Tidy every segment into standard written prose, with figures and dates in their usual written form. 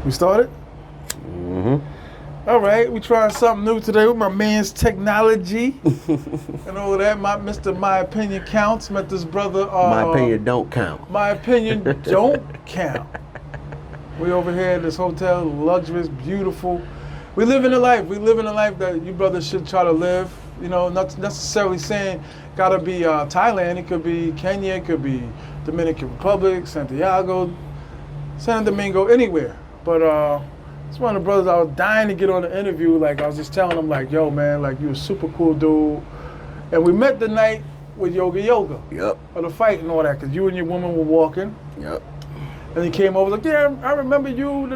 We started? Mm-hmm. All right, we trying something new today with my man's technology and all of that. Mr. My Opinion Counts. Met this brother. My opinion don't count. My opinion don't count. We over here at this hotel, luxurious, beautiful. We live in a life. We live in a life that you brothers should try to live. You know, not necessarily saying gotta be Thailand. It could be Kenya. It could be Dominican Republic, Santiago, San Domingo, anywhere. But it's one of the brothers I was dying to get on the interview. Like I was just telling him, like, yo, man, like you a super cool dude. And we met the night with Yoga. Yep. Or the fight and all that, because you and your woman were walking. Yep. And he came over like, yeah, I remember you.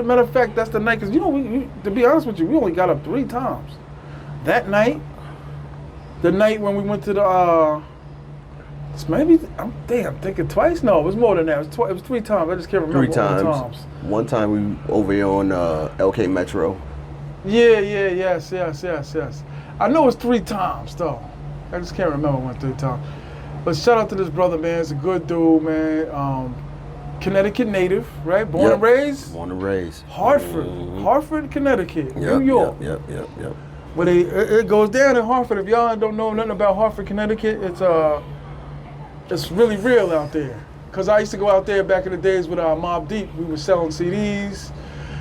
Matter of fact, that's the night, because you know, to be honest with you, we only got up 3 times. That night, the night when we went to the, I'm thinking twice. No, it was more than that. It was 3 times. I just can't remember. 3 times. All the times. One time we over here on LK Metro. Yes. I know it's 3 times though. I just can't remember when 3 times. But shout out to this brother, man. He's a good dude, man. Connecticut native, right? Born and raised? Born and raised. Hartford. Mm-hmm. Hartford, Connecticut. New York. Yep. But it goes down in Hartford. If y'all don't know nothing about Hartford, Connecticut, it's really real out there. Because I used to go out there back in the days with Mobb Deep. We were selling CDs.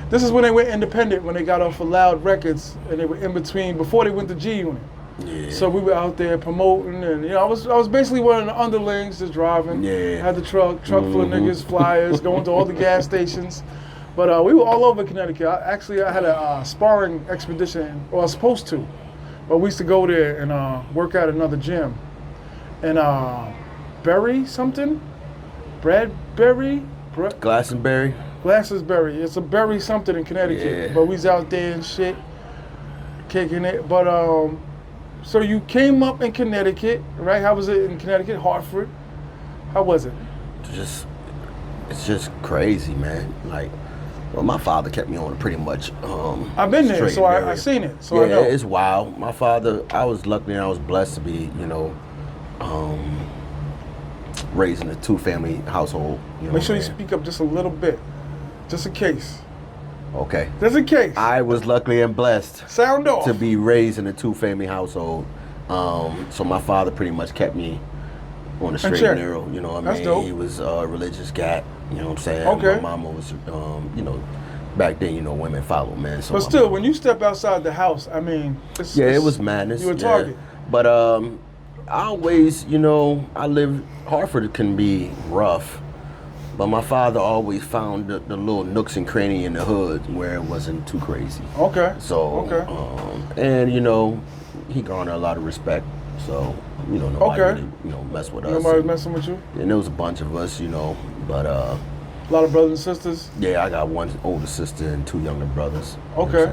This is when they went independent, when they got off of Loud Records, and they were in between, before they went to G Unit. Yeah. So we were out there promoting, and I was basically one of the underlings just driving. Yeah. Had the truck full of niggas, flyers, going to all the gas stations. But we were all over Connecticut. I had a sparring expedition, or I was supposed to. But we used to go there and work at another gym. And Berry something? Bradbury? Glastonbury. It's a Berry something in Connecticut. Yeah. But we was out there and shit, kicking it. But so you came up in Connecticut, right? How was it in Connecticut? Hartford? How was it? It's just crazy, man. Like, well, my father kept me on pretty much. I've been there, so I seen it. So I know. It's wild. My father, I was lucky and I was blessed to be, raised in a 2-family household. Make sure you speak up just a little bit, just in case. Okay. Just in case. I was lucky and blessed Sound off. to be raised in a 2-family household. So my father pretty much kept me on the straight and narrow. You know what I mean? Dope. He was a religious cat. You know what I'm saying? Okay. My mama was, back then, women follow men. So but still, when you step outside the house, I mean, it was madness. You a target. But I always, Hartford can be rough, but my father always found the little nooks and crannies in the hood where it wasn't too crazy. Okay. So, and he garnered a lot of respect. So, nobody really, mess with us. Nobody's messing with you? And there was a bunch of us, but a lot of brothers and sisters? Yeah, I got one older sister and 2 younger brothers. Okay.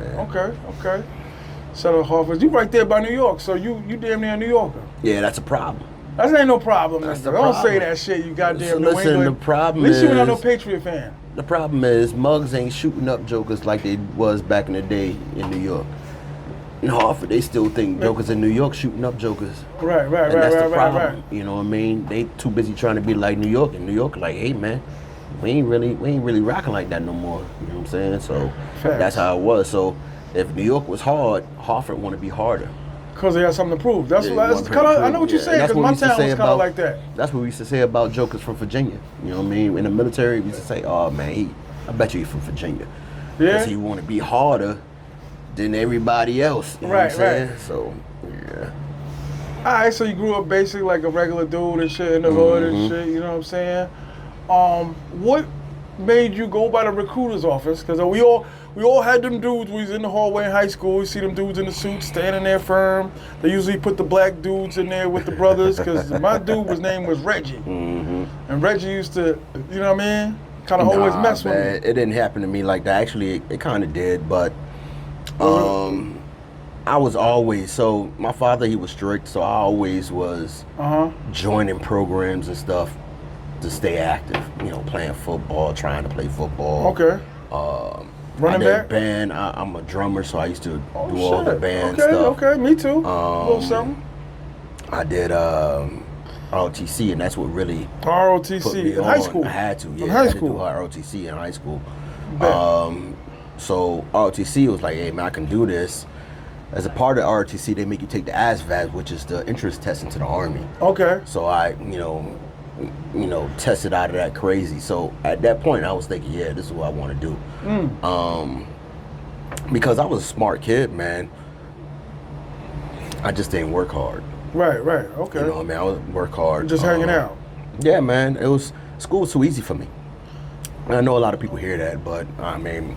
Shout out Hartford. You right there by New York, so you damn near a New Yorker. Yeah, that's a problem. That ain't no problem. That's the Don't problem. say that shit, you goddamn New Listen, England. the problem At least you is, not no Patriot fan. The problem is mugs ain't shooting up jokers like they was back in the day in New York. In Hartford, they still think jokers in New York shooting up jokers. Right. That's the problem. You know what I mean? They too busy trying to be like New York, and New York like, hey man, we ain't really rocking like that no more. You know what I'm saying? So that's how it was. So if New York was hard, Hartford want to be harder. Because they had something to prove. That's I know what you're saying, because my town was kind of like that. That's what we used to say about jokers from Virginia. You know what I mean? In the military, we used to say, oh man, I bet you he's from Virginia. Yeah. Because he want to be harder than everybody else. You know what I'm saying? So, yeah. All right, so you grew up basically like a regular dude and shit in the hood and shit, you know what I'm saying? What made you go by the recruiter's office? Because we all had them dudes. We was in the hallway in high school. We see them dudes in the suits standing there firm. They usually put the black dudes in there with the brothers, because my dude, his name was Reggie. And Reggie used to, you know what I mean? Kind of always mess with me. It didn't happen to me like that. Actually, it kind of did, but I was always, so my father, he was strict, so I always was joining programs and stuff to stay active, playing football, trying to play football. Okay. Running back? Band, I'm a drummer, so I used to do all the band stuff. Okay, me too. A little something. I did ROTC, and that's what really ROTC put me in on. high school? I had to, in high school. I had to do ROTC in high school. Bet. So ROTC was like, hey man, I can do this. As a part of ROTC, they make you take the ASVAB, which is the entrance test into the Army. Okay. So I, tested out of that crazy. So at that point, I was thinking, yeah, this is what I want to do. Because I was a smart kid, man. I just didn't work hard. Right. Okay. You know what I mean? I would work hard. Just hanging out. Yeah, man. School was too easy for me. And I know a lot of people hear that, but I mean,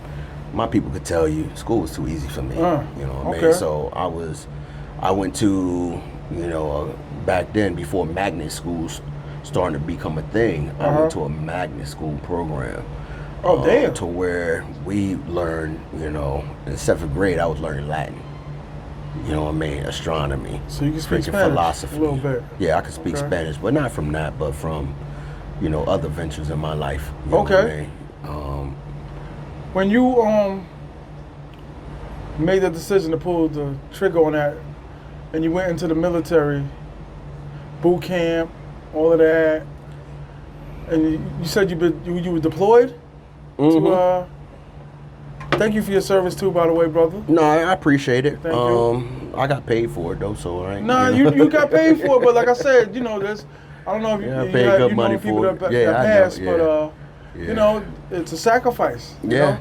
my people could tell you school was too easy for me. You know what I mean? So I went to, back then before magnet schools starting to become a thing, I went to a magnet school program. Oh, damn. To where we learned, in 7th grade, I was learning Latin. You know what I mean? Astronomy. So you can speak freaking Spanish philosophy. a little bit. Yeah, I can speak Spanish, but not from that, but from, other ventures in my life. You know what I mean? When you made the decision to pull the trigger on that, and you went into the military, boot camp, all of that, and you said you were deployed. To, thank you for your service too, by the way, brother. No, I appreciate it. Thank you. I got paid for it though, so I ain't. Nah, you got paid for it, but like I said, there's I don't know if I paid good money people for that it. Yeah, passed, I know. but it's a sacrifice. Yeah,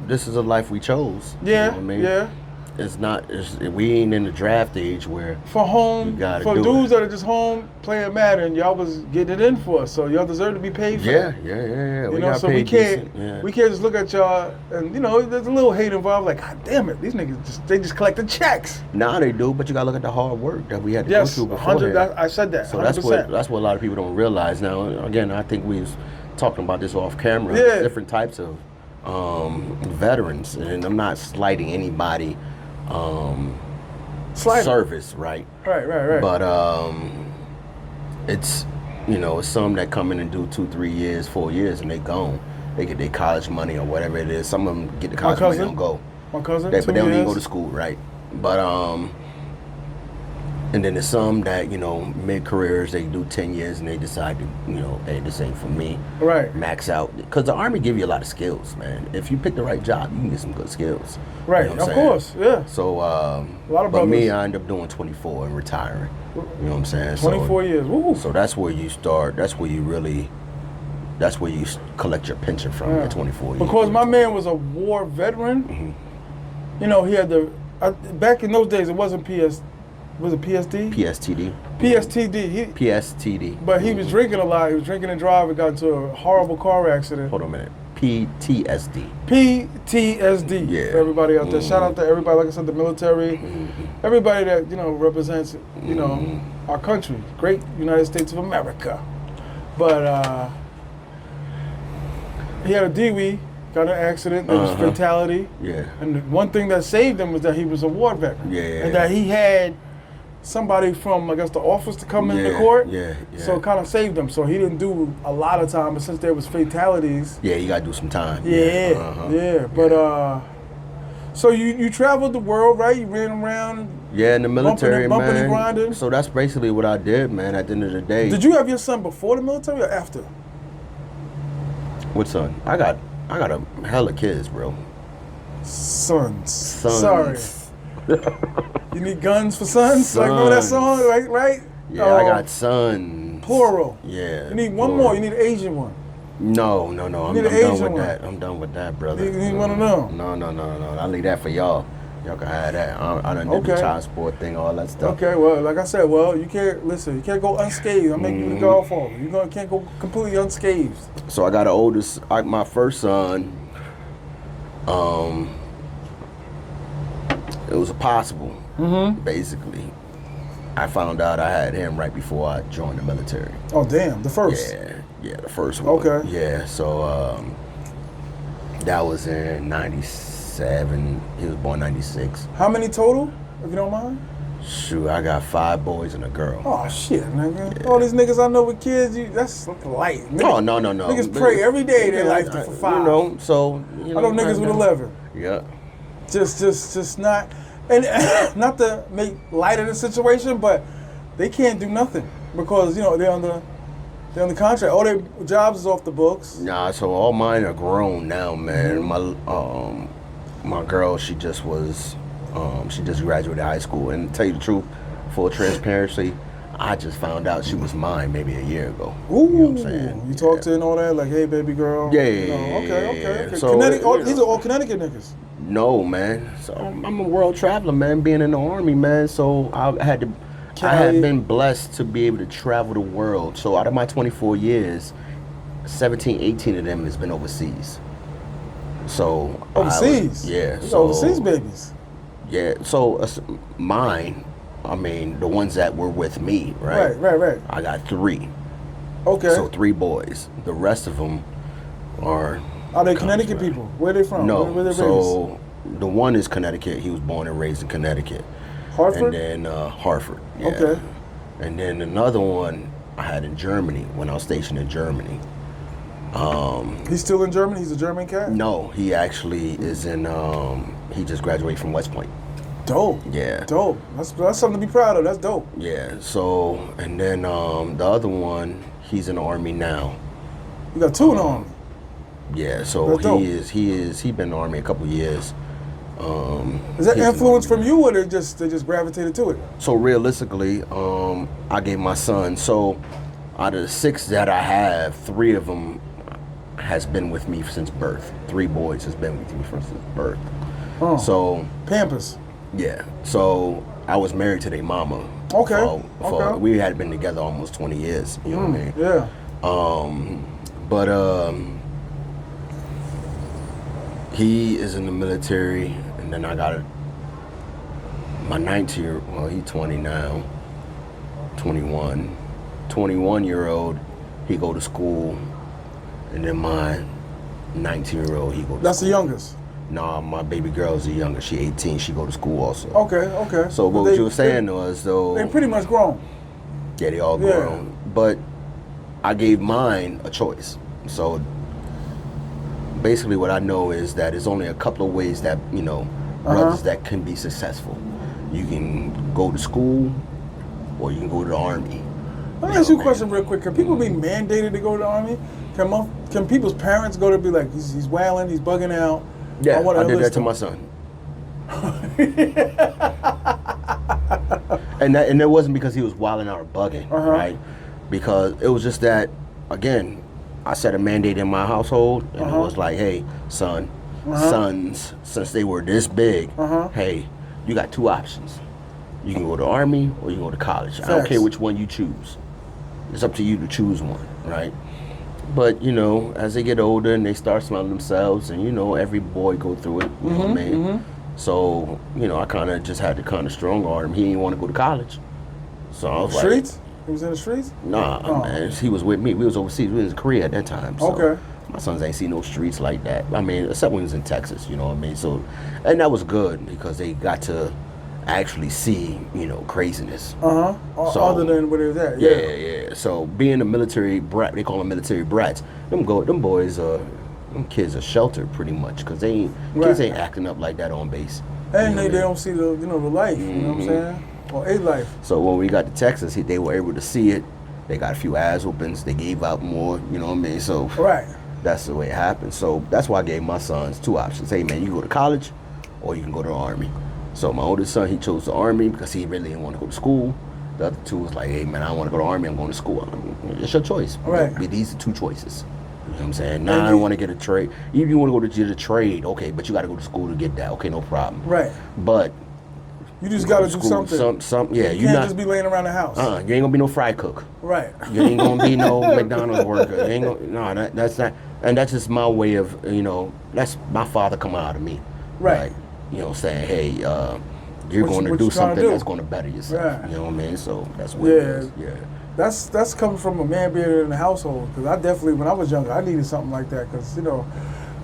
this is a life we chose. Yeah, you know what I mean? yeah. We ain't in the draft age where for home for dudes that are just home playing Madden, y'all was getting it in for us, so y'all deserve to be paid for that. Yeah. We got paid we can't just look at y'all and there's a little hate involved. Like, God damn it, these niggas they just collecting checks. Nah, they do, but you gotta look at the hard work that we had to go through before. I said that. So 100%. that's what a lot of people don't realize. Now, again, I think we was talking about this off camera. Yeah. Different types of veterans, and I'm not slighting anybody. Service, right? Right. But it's it's some that come in and do 2, 3 years, 4 years, and they gone. They get their college money or whatever it is. Some of them get the college money and don't go. My cousin, but they don't even go to school, right? But and then there's some that mid-careers, they do 10 years and they decide to hey, this ain't for me. Right. Max out, because the Army give you a lot of skills, man. If you pick the right job, you can get some good skills. Right. Of course. Yeah. So a lot of but brothers. me, I end up doing 24 and retiring. You know what I'm saying? 24 years. Woo. So that's where you start. That's where you collect your pension from at 24 years. Because my man was a war veteran. Mm-hmm. He had back in those days, it wasn't was it PSD? PSTD. PSTD. PSTD. But he was drinking a lot. He was drinking and driving. Got into a horrible car accident. Hold on a minute. PTSD. PTSD. Yeah. For everybody out there. Shout out to everybody. Like I said, the military. Everybody that represents our country. Great United States of America. But he had a DWI. Got an accident. There was fatality. Yeah. And the one thing that saved him was that he was a war veteran. Yeah. And that he had somebody from, I guess, the office to come into court. Yeah. So it kind of saved him. So he didn't do a lot of time, but since there was fatalities. Yeah, you got to do some time. Yeah. But, so you traveled the world, right? You ran around. Yeah, in the military, bumping man. And grinding. So that's basically what I did, man, at the end of the day. Did you have your son before the military or after? What son? I got a hell of kids, bro. Sons. Sorry. You need guns for sons? Like, remember that song, right? Yeah, I got sons. Plural. Yeah. You need one more. You need an Asian one. No. I'm done with that. I'm done with that, brother. You need one of them. No. I leave that for y'all. Y'all can have that. I done did the child support thing, all that stuff. Okay, well, like I said, you can't go unscathed. I'm making you the godfather. You can't go completely unscathed. So I got an oldest, my first son, it was possible, basically. I found out I had him right before I joined the military. Oh, damn, the first? Yeah, the first one. Okay. Yeah, so that was in 97. He was born 96. How many total, if you don't mind? Shoot, I got 5 boys and a girl. Oh, shit, nigga. Yeah. All these niggas I know with kids, that's light. Niggas, no. Niggas pray every day their life for 5. I know niggas with 11. Yeah. Just not, and not to make light of the situation, but they can't do nothing because, they're under They're on the contract. All their jobs is off the books. Nah, so all mine are grown now, man. My girl, she just graduated high school, and to tell you the truth, full transparency, I just found out she was mine maybe a year ago. Ooh, you know what I'm saying? You talked to her and all that, like, hey, baby girl. Yeah, Okay. So, these are all Connecticut niggas. No, man. So I'm a world traveler, man. Being in the Army, man. So I had been blessed to be able to travel the world. So out of my 24 years, 17, 18 of them has been overseas. So overseas? So overseas babies. Yeah. So mine, I mean, the ones that were with me, right? Right. I got 3. Okay. So 3 boys. The rest of them are they Connecticut people? Where are they from? No. Where they So the one is Connecticut. He was born and raised in Connecticut. Hartford? And then Hartford. Yeah. Okay. And then another one I had in Germany when I was stationed in Germany. He's still in Germany? He's a German cat? No, he actually is in, he just graduated from West Point. Dope. Yeah. Dope. That's something to be proud of. That's dope. Yeah. So, and then the other one, he's in the Army now. You got 2 in the Army? Yeah, so That's dope. he been in the Army a couple years. Is that influence from you, or they just gravitated to it? So realistically, I gave my son. So out of the 6 that I have, 3 of them has been with me since birth. 3 boys has been with me since birth. Oh. So Pampers. Yeah. So I was married to their mama. Okay. Okay. We had been together almost 20 years. You know what I mean? Yeah. But he is in the military, and then I got my 19-year-old, well, he's 20 now, 21-year-old, he go to school, and then my 19-year-old, he go to That's school. The youngest? Nah, my baby girl is the youngest. She 18, she go to school also. Okay. So what you were saying was, though... They pretty much grown. Yeah, they all grown. But I gave mine a choice. So basically what I know is that there's only a couple of ways that, brothers that can be successful. You can go to school, or you can go to the Army. Let me ask you a question real quick. Can people be mandated to go to the Army? Can people's parents go to be like, he's wailing, he's bugging out? Yeah, I did that to my son. and it wasn't because he was wilding out or bugging, right? Because it was just that, again, I set a mandate in my household, and it was like, hey, sons, since they were this big, hey, you got 2 options. You can go to the Army or you can go to college. I don't care which one you choose. It's up to you to choose one, right? But, as they get older and they start smelling themselves, and, every boy go through it, you know what I mean? So, I kind of just had to kind of strong arm him. He didn't want to go to college. So I was streets? He was in the streets? Nah, man, he was with me. We was overseas. We was in Korea at that time. So okay. My sons ain't seen no streets like that. I mean, except when he was in Texas, you know what I mean? So, and that was good because they got to actually see, craziness. So, other than what it was at. Yeah. So being a military brat, they call them military brats. Them boys them kids are sheltered pretty much because kids ain't acting up like that on base. And they don't see the the life. You know what I'm saying? Or a life. So when we got to Texas, they were able to see it. They got a few ass whoopings. They gave out more. You know what I mean? So that's the way it happened. So that's why I gave my sons 2 options. Hey man, you can go to college, or you can go to the Army. So my oldest son, he chose the Army because he really didn't want to go to school. The other 2 was like, hey man, I don't want to go to the Army, I'm going to school. It's your choice. Right. These are 2 choices. You know what I'm saying? Nah, I don't want to get a trade. Even if you want to go to the trade, okay, but you got to go to school to get that. Okay, no problem. Right. But you just got to do something. Yeah, you can't just be laying around the house. You ain't gonna be no fry cook. Right. You ain't gonna be no McDonald's worker. You ain't gonna, that's not. And that's just my way of, that's my father coming out of me. Right. You know, saying, hey, you're going to do something that's going to better yourself. Right. You know what I mean? So that's what it is. Yeah. That's coming from a man being in the household. Because I definitely, when I was younger, I needed something like that. Because,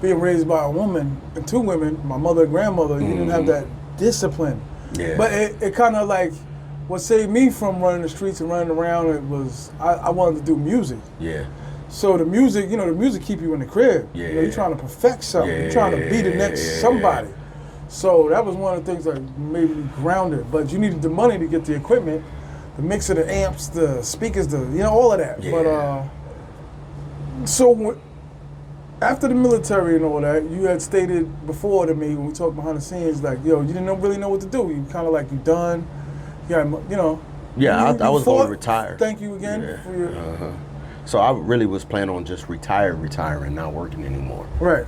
being raised by a woman and 2 women, my mother and grandmother, you didn't have that discipline. Yeah. But it kind of like, what saved me from running the streets and running around, it was, I wanted to do music. Yeah. So the music, the music keep you in the crib. Yeah. You're trying to perfect something. You're trying to be the next somebody. So that was one of the things that made me grounded. But you needed the money to get the equipment, the mixer, the amps, the speakers, all of that. Yeah. But So after the military and all that, you had stated before to me when we talked behind the scenes, like, yo, you didn't really know what to do. You kind of like, you done. Yeah, you know. Yeah, you I was fought. going to retire. Thank you again Yeah. for your. So I really was planning on just retiring, not working anymore. Right.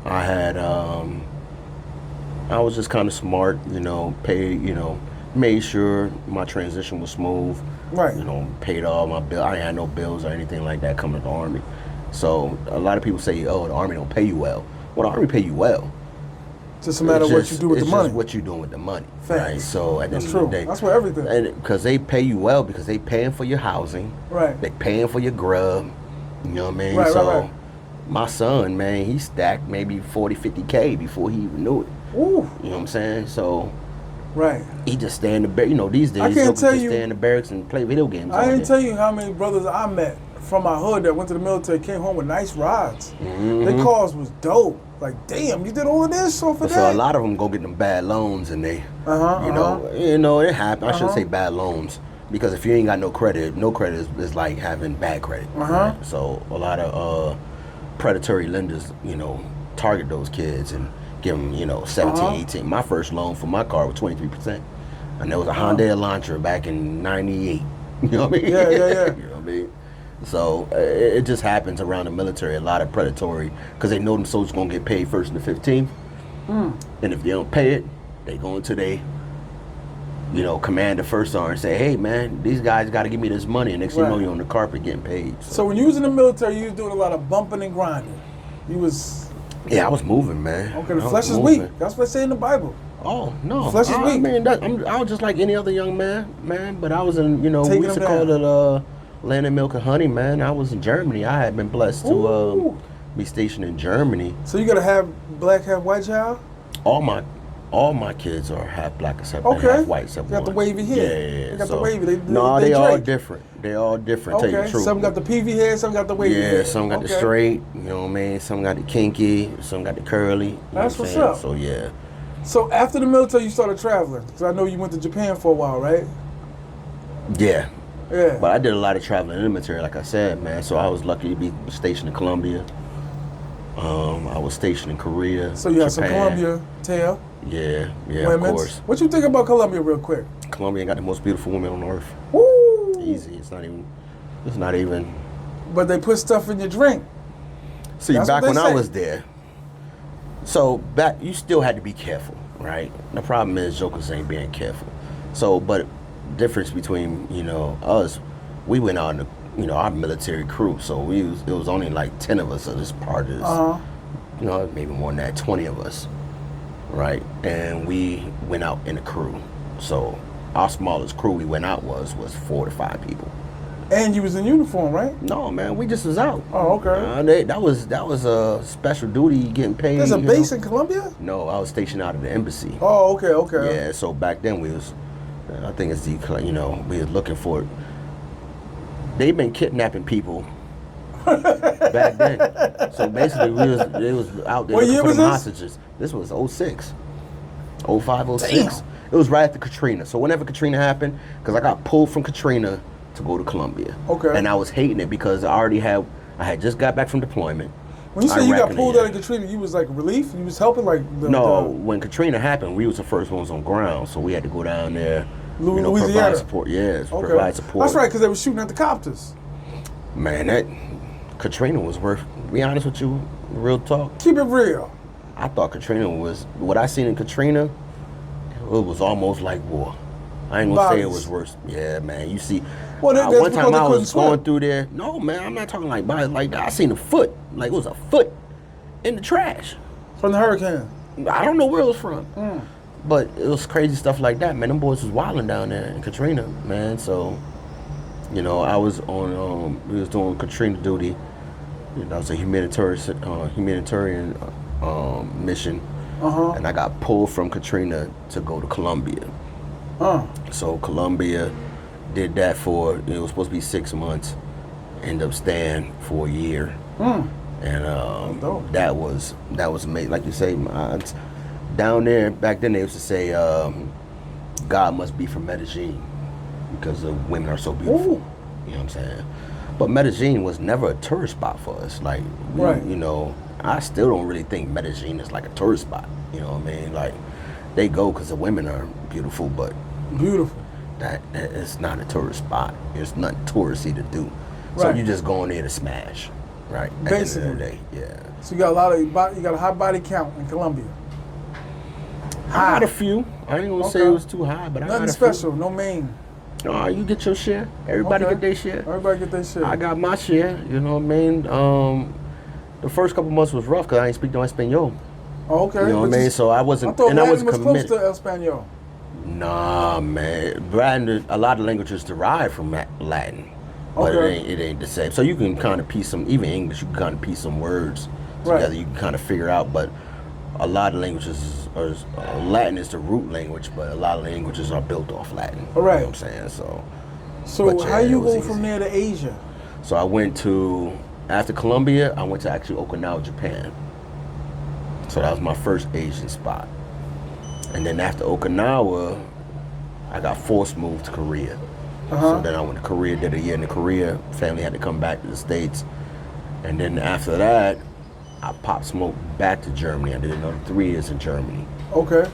I had, I was just kind of smart, you know, made sure my transition was smooth. Right. You know, paid all my bills. I had no bills or anything like that coming to the Army. So a lot of people say, oh, the Army don't pay you well. Well, the Army pay you well. Just a matter of what you do with the money. It's just what you doing with the money. Facts. Right? So at the That's end true. of the day. That's for everything. And because they pay you well because they paying for your housing. Right. They paying for your grub. You know what I mean? Right, so right. my son, man, he stacked maybe 40, 50K before he even knew it. Ooh. You know what I'm saying? So right. he just stay in the barracks. You know, these days, I can't tell you, stay in the barracks and play video games. I didn't tell you how many brothers I met from my hood that went to the military, came home with nice rides. Mm-hmm. Their cars was dope. Like, damn, you did all of this for that? So a lot of them go get them bad loans, and they, you know, it happens. I shouldn't say bad loans because if you ain't got no credit is like having bad credit. Right? So a lot of predatory lenders, you know, target those kids and give them, you know, 17, 18. My first loan for my car was 23%, and there was a Hyundai Elantra back in '98. You know what I mean? Yeah. You know what I mean? So it just happens around the military, a lot of predatory, because they know them soldiers going to get paid first and the 15th. And if they don't pay it, they go into their, you know, command the first sergeant and say, hey, man, these guys got to give me this money. And next thing you know, you're on the carpet getting paid. So when you was in the military, you was doing a lot of bumping and grinding. You was... Yeah, I was moving, man. Okay, the flesh is weak. That's what they say in the Bible. Oh, no. The flesh is weak. I mean, I was just like any other young man, but I was in, you know, Taking we used to call it land and milk and honey, man. I was in Germany. I had been blessed to be stationed in Germany. So you got to have black, have white child? All my kids are half black except half white. Except got the wavy hair. Yeah. They got the wavy. They all different. They all different. Okay. Tell you the truth. Some got the PV hair, some got the wavy hair. Yeah, some got the straight. You know what I mean? Some got the kinky. Some got the curly. That's what's up. So yeah. So after the military, you started traveling. Because I know you went to Japan for a while, right? Yeah. Yeah. But I did a lot of traveling in the military, like I said, man. So I was lucky to be stationed in Colombia. I was stationed in Korea. So you had some Colombia tail. Yeah, Women's. Of course. What you think about Colombia, real quick? Colombia got the most beautiful women on earth. Woo! Easy. It's not even. But they put stuff in your drink. See, back when I was there, you still had to be careful, right? The problem is jokers ain't being careful. So, but difference between, you know, us, we went out in the, you know, our military crew. So it was only like 10 of us of this part of this. You know, maybe more than that, 20 of us, right? And we went out in a crew. So our smallest crew we went out was 4 to 5 people. And you was in uniform, right? No, man, we just was out. Oh, okay. That was a special duty getting paid. There's a base in Colombia? No, I was stationed out of the embassy. Oh, okay. Yeah, so back then we was, I think it's you know, we was looking for. They've been kidnapping people back then. So basically, they was out there looking for them hostages. This was 06, 05, 06. Damn. It was right after Katrina. So whenever Katrina happened, because I got pulled from Katrina to go to Colombia. Okay. And I was hating it because I had just got back from deployment. When you say you got pulled out of Katrina, you was like relief? You was helping like when Katrina happened, we was the first ones on ground, so we had to go down there. Louisiana. Provide support. Provide support. That's right, because they were shooting at the copters. Man, that Katrina was worth. To be honest with you, real talk. Keep it real. I thought Katrina was what I seen in Katrina. It was almost like war. I ain't gonna say it was worse. Yeah, man. You see, one time I was going through there. No, man, I'm not talking like bodies like that. I seen a foot, like it was a foot in the trash from the hurricane. I don't know where it was from. But it was crazy stuff like that, man. Them boys was wilding down there in Katrina, man. So, you know, I was on, we was doing Katrina duty. You know, it was a humanitarian mission. And I got pulled from Katrina to go to Colombia. So Colombia did that it was supposed to be 6 months. Ended up staying for a year. And that was amazing. Like you say, down there, back then they used to say, God must be from Medellin because the women are so beautiful. Ooh. You know what I'm saying? But Medellin was never a tourist spot for us. Like, Right. you know, I still don't really think Medellin is like a tourist spot. You know what I mean? Like, they go because the women are beautiful, but Beautiful. that it's not a tourist spot. There's nothing touristy to do. So Right. you just go in there to smash, right? At Basically. the end of the day, yeah. So you got you got a high body count in Colombia. I got a few. I ain't gonna say Okay. it was too high, but I Nothing got a special, no main. few. No, you get your share. Everybody Okay. get their share. Everybody get their shit. I got my share. You know what I mean? The first couple months was rough because I ain't speak no Espanol. Oh, okay. You know what I mean? So I wasn't, I thought and I Latin was was close committed. to Espanol. Nah, man. Latin, a lot of languages derive from Latin, but Okay. it ain't the same. So you can kind of piece some, even English, you can kind of piece some words Right. together. You can kind of figure out, but a lot of languages are Latin is the root language, but a lot of languages are built off Latin. All right. You know what I'm saying? So So But yeah, how you it was go from easy. there to Asia? So I went to, after Colombia, I went to actually Okinawa, Japan. So that was my first Asian spot. And then after Okinawa, I got forced moved to Korea. So then I went to Korea, did a year in Korea. Family had to come back to the States. And then after that, I popped smoke back to Germany. I did another 3 years in Germany. Okay.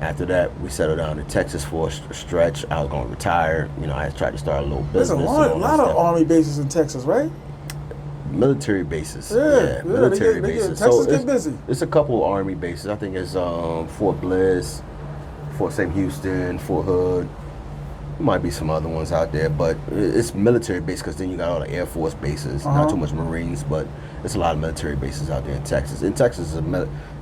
After that, we settled down in Texas for a stretch. I was going to retire. You know, I tried to start a little There's business. a and all lot that of stuff. army bases in Texas, right? Military bases. Yeah, military they get- bases. Texas get it's, busy. It's a couple of army bases. I think it's Fort Bliss, Fort St. Houston, Fort Hood. Might be some other ones out there, but it's military base because then you got all the Air Force bases. Not too much Marines, but it's a lot of military bases out there in Texas. And Texas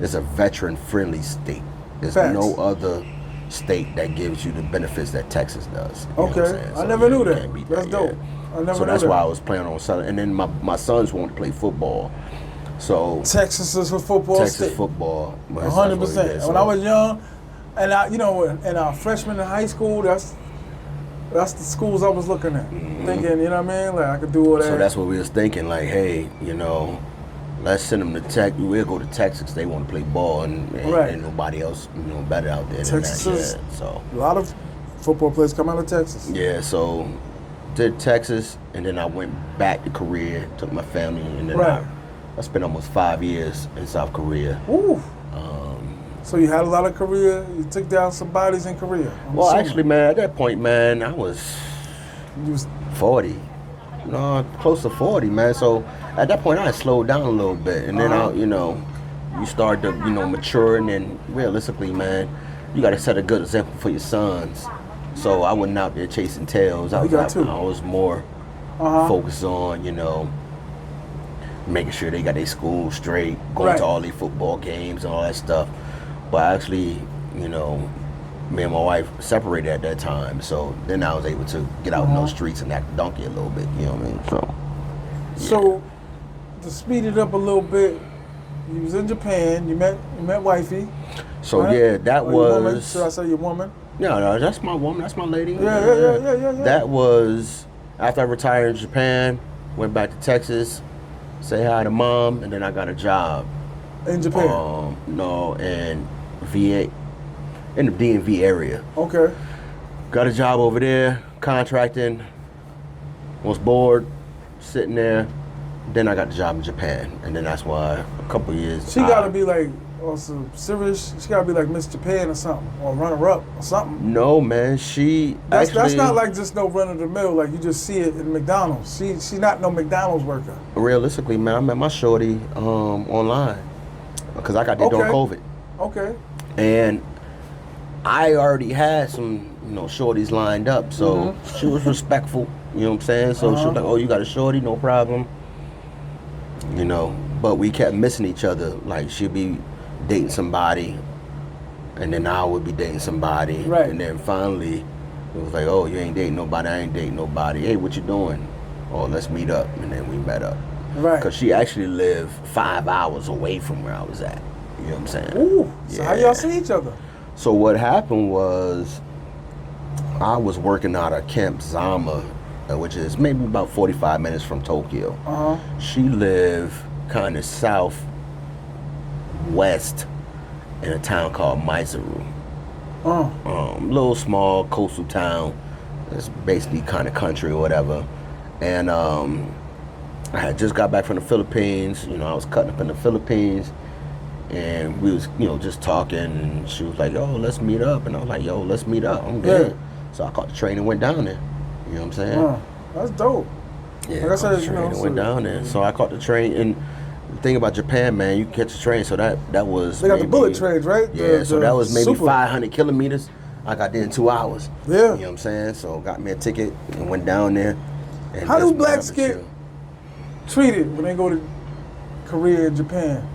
is a veteran-friendly state. There's Facts. no other state that gives you the benefits that Texas does. You know what I'm Okay. saying? I So never knew you that. can't beat That's dope. I never So knew that's that. why I was planning on selling. And then my sons want to play football. So Texas is a football Texas state. football. 100%. When I was young, and in our freshman in high school, that's the schools I was looking at, thinking, you know what I mean? Like I could do all that. So that's what we was thinking. Like, hey, you know, let's send them to Tech. We'll go to Texas. They want to play ball, and Right. ain't nobody else, better out there Texas than that. is- Yeah. So a lot of football players come out of Texas. yeah. So did Texas, and then I went back to Korea, took my family, and then Right. I spent almost 5 years in South Korea. Ooh. So you had a lot of Korea. You took down some bodies in Korea. I'm Well, assuming. actually, man, at that point, man, I was You was 40. No, close to 40, man. So at that point, I had slowed down a little bit. And then, you start to, mature. And then realistically, man, you got to set a good example for your sons. So I wasn't out there chasing tails. I You got to. was more focused on, making sure they got their school straight, going Right. to all their football games and all that stuff. But actually, me and my wife separated at that time, so then I was able to get out in those streets and act donkey a little bit. You know what I mean? So to speed it up a little bit, you was in Japan. You met wifey. So right? yeah, that Or your woman. was. Should I say your woman? No, that's my woman. That's my lady. Yeah. That was after I retired in Japan. Went back to Texas, say hi to mom, and then I got a job. In Japan. No, in VA, in the DMV area. Okay. Got a job over there, contracting. Was bored, sitting there. Then I got the job in Japan, and then that's why a couple years. She gotta be like also serious. She gotta be like Miss Japan or something, or runner up or something. No, man, she That's actually. not like just no run of the mill. Like you just see it in McDonald's. She's not no McDonald's worker. Realistically, man, I met my shorty online because I got there during COVID, Okay. and I already had some shorties lined up, so she was respectful. You know what I'm saying? So she was like, "Oh, you got a shorty? No problem." But we kept missing each other. Like she'd be dating somebody, and then I would be dating somebody, Right. and then finally it was like, "Oh, you ain't dating nobody. I ain't dating nobody. Hey, what you doing? Oh, let's meet up." And then we met up. Right. Because she actually lived 5 hours away from where I was at. You know what I'm saying? Ooh. So how y'all see each other? So what happened was I was working out of Camp Zama, which is maybe about 45 minutes from Tokyo. She lived kind of southwest in a town called Maizuru. Little small coastal town. It's basically kind of country or whatever. And I had just got back from the Philippines. You know, I was cutting up in the Philippines, and we was, you know, just talking. And she was like, "Yo, let's meet up." And I was like, "Yo, let's meet up. I'm good." Yeah. So I caught the train and went down there. You know what I'm saying? That's dope. Yeah, Like I caught said, the you train know, and so- went down there. So I caught the train, and the thing about Japan, man, you catch the train. So that was They got the maybe- bullet trains, right? Yeah, so that was maybe super. 500 kilometers. I got there in 2 hours. Yeah. You know what I'm saying? So got me a ticket and went down there. And How do just blacks vibed get and treated when they go to Korea and Japan?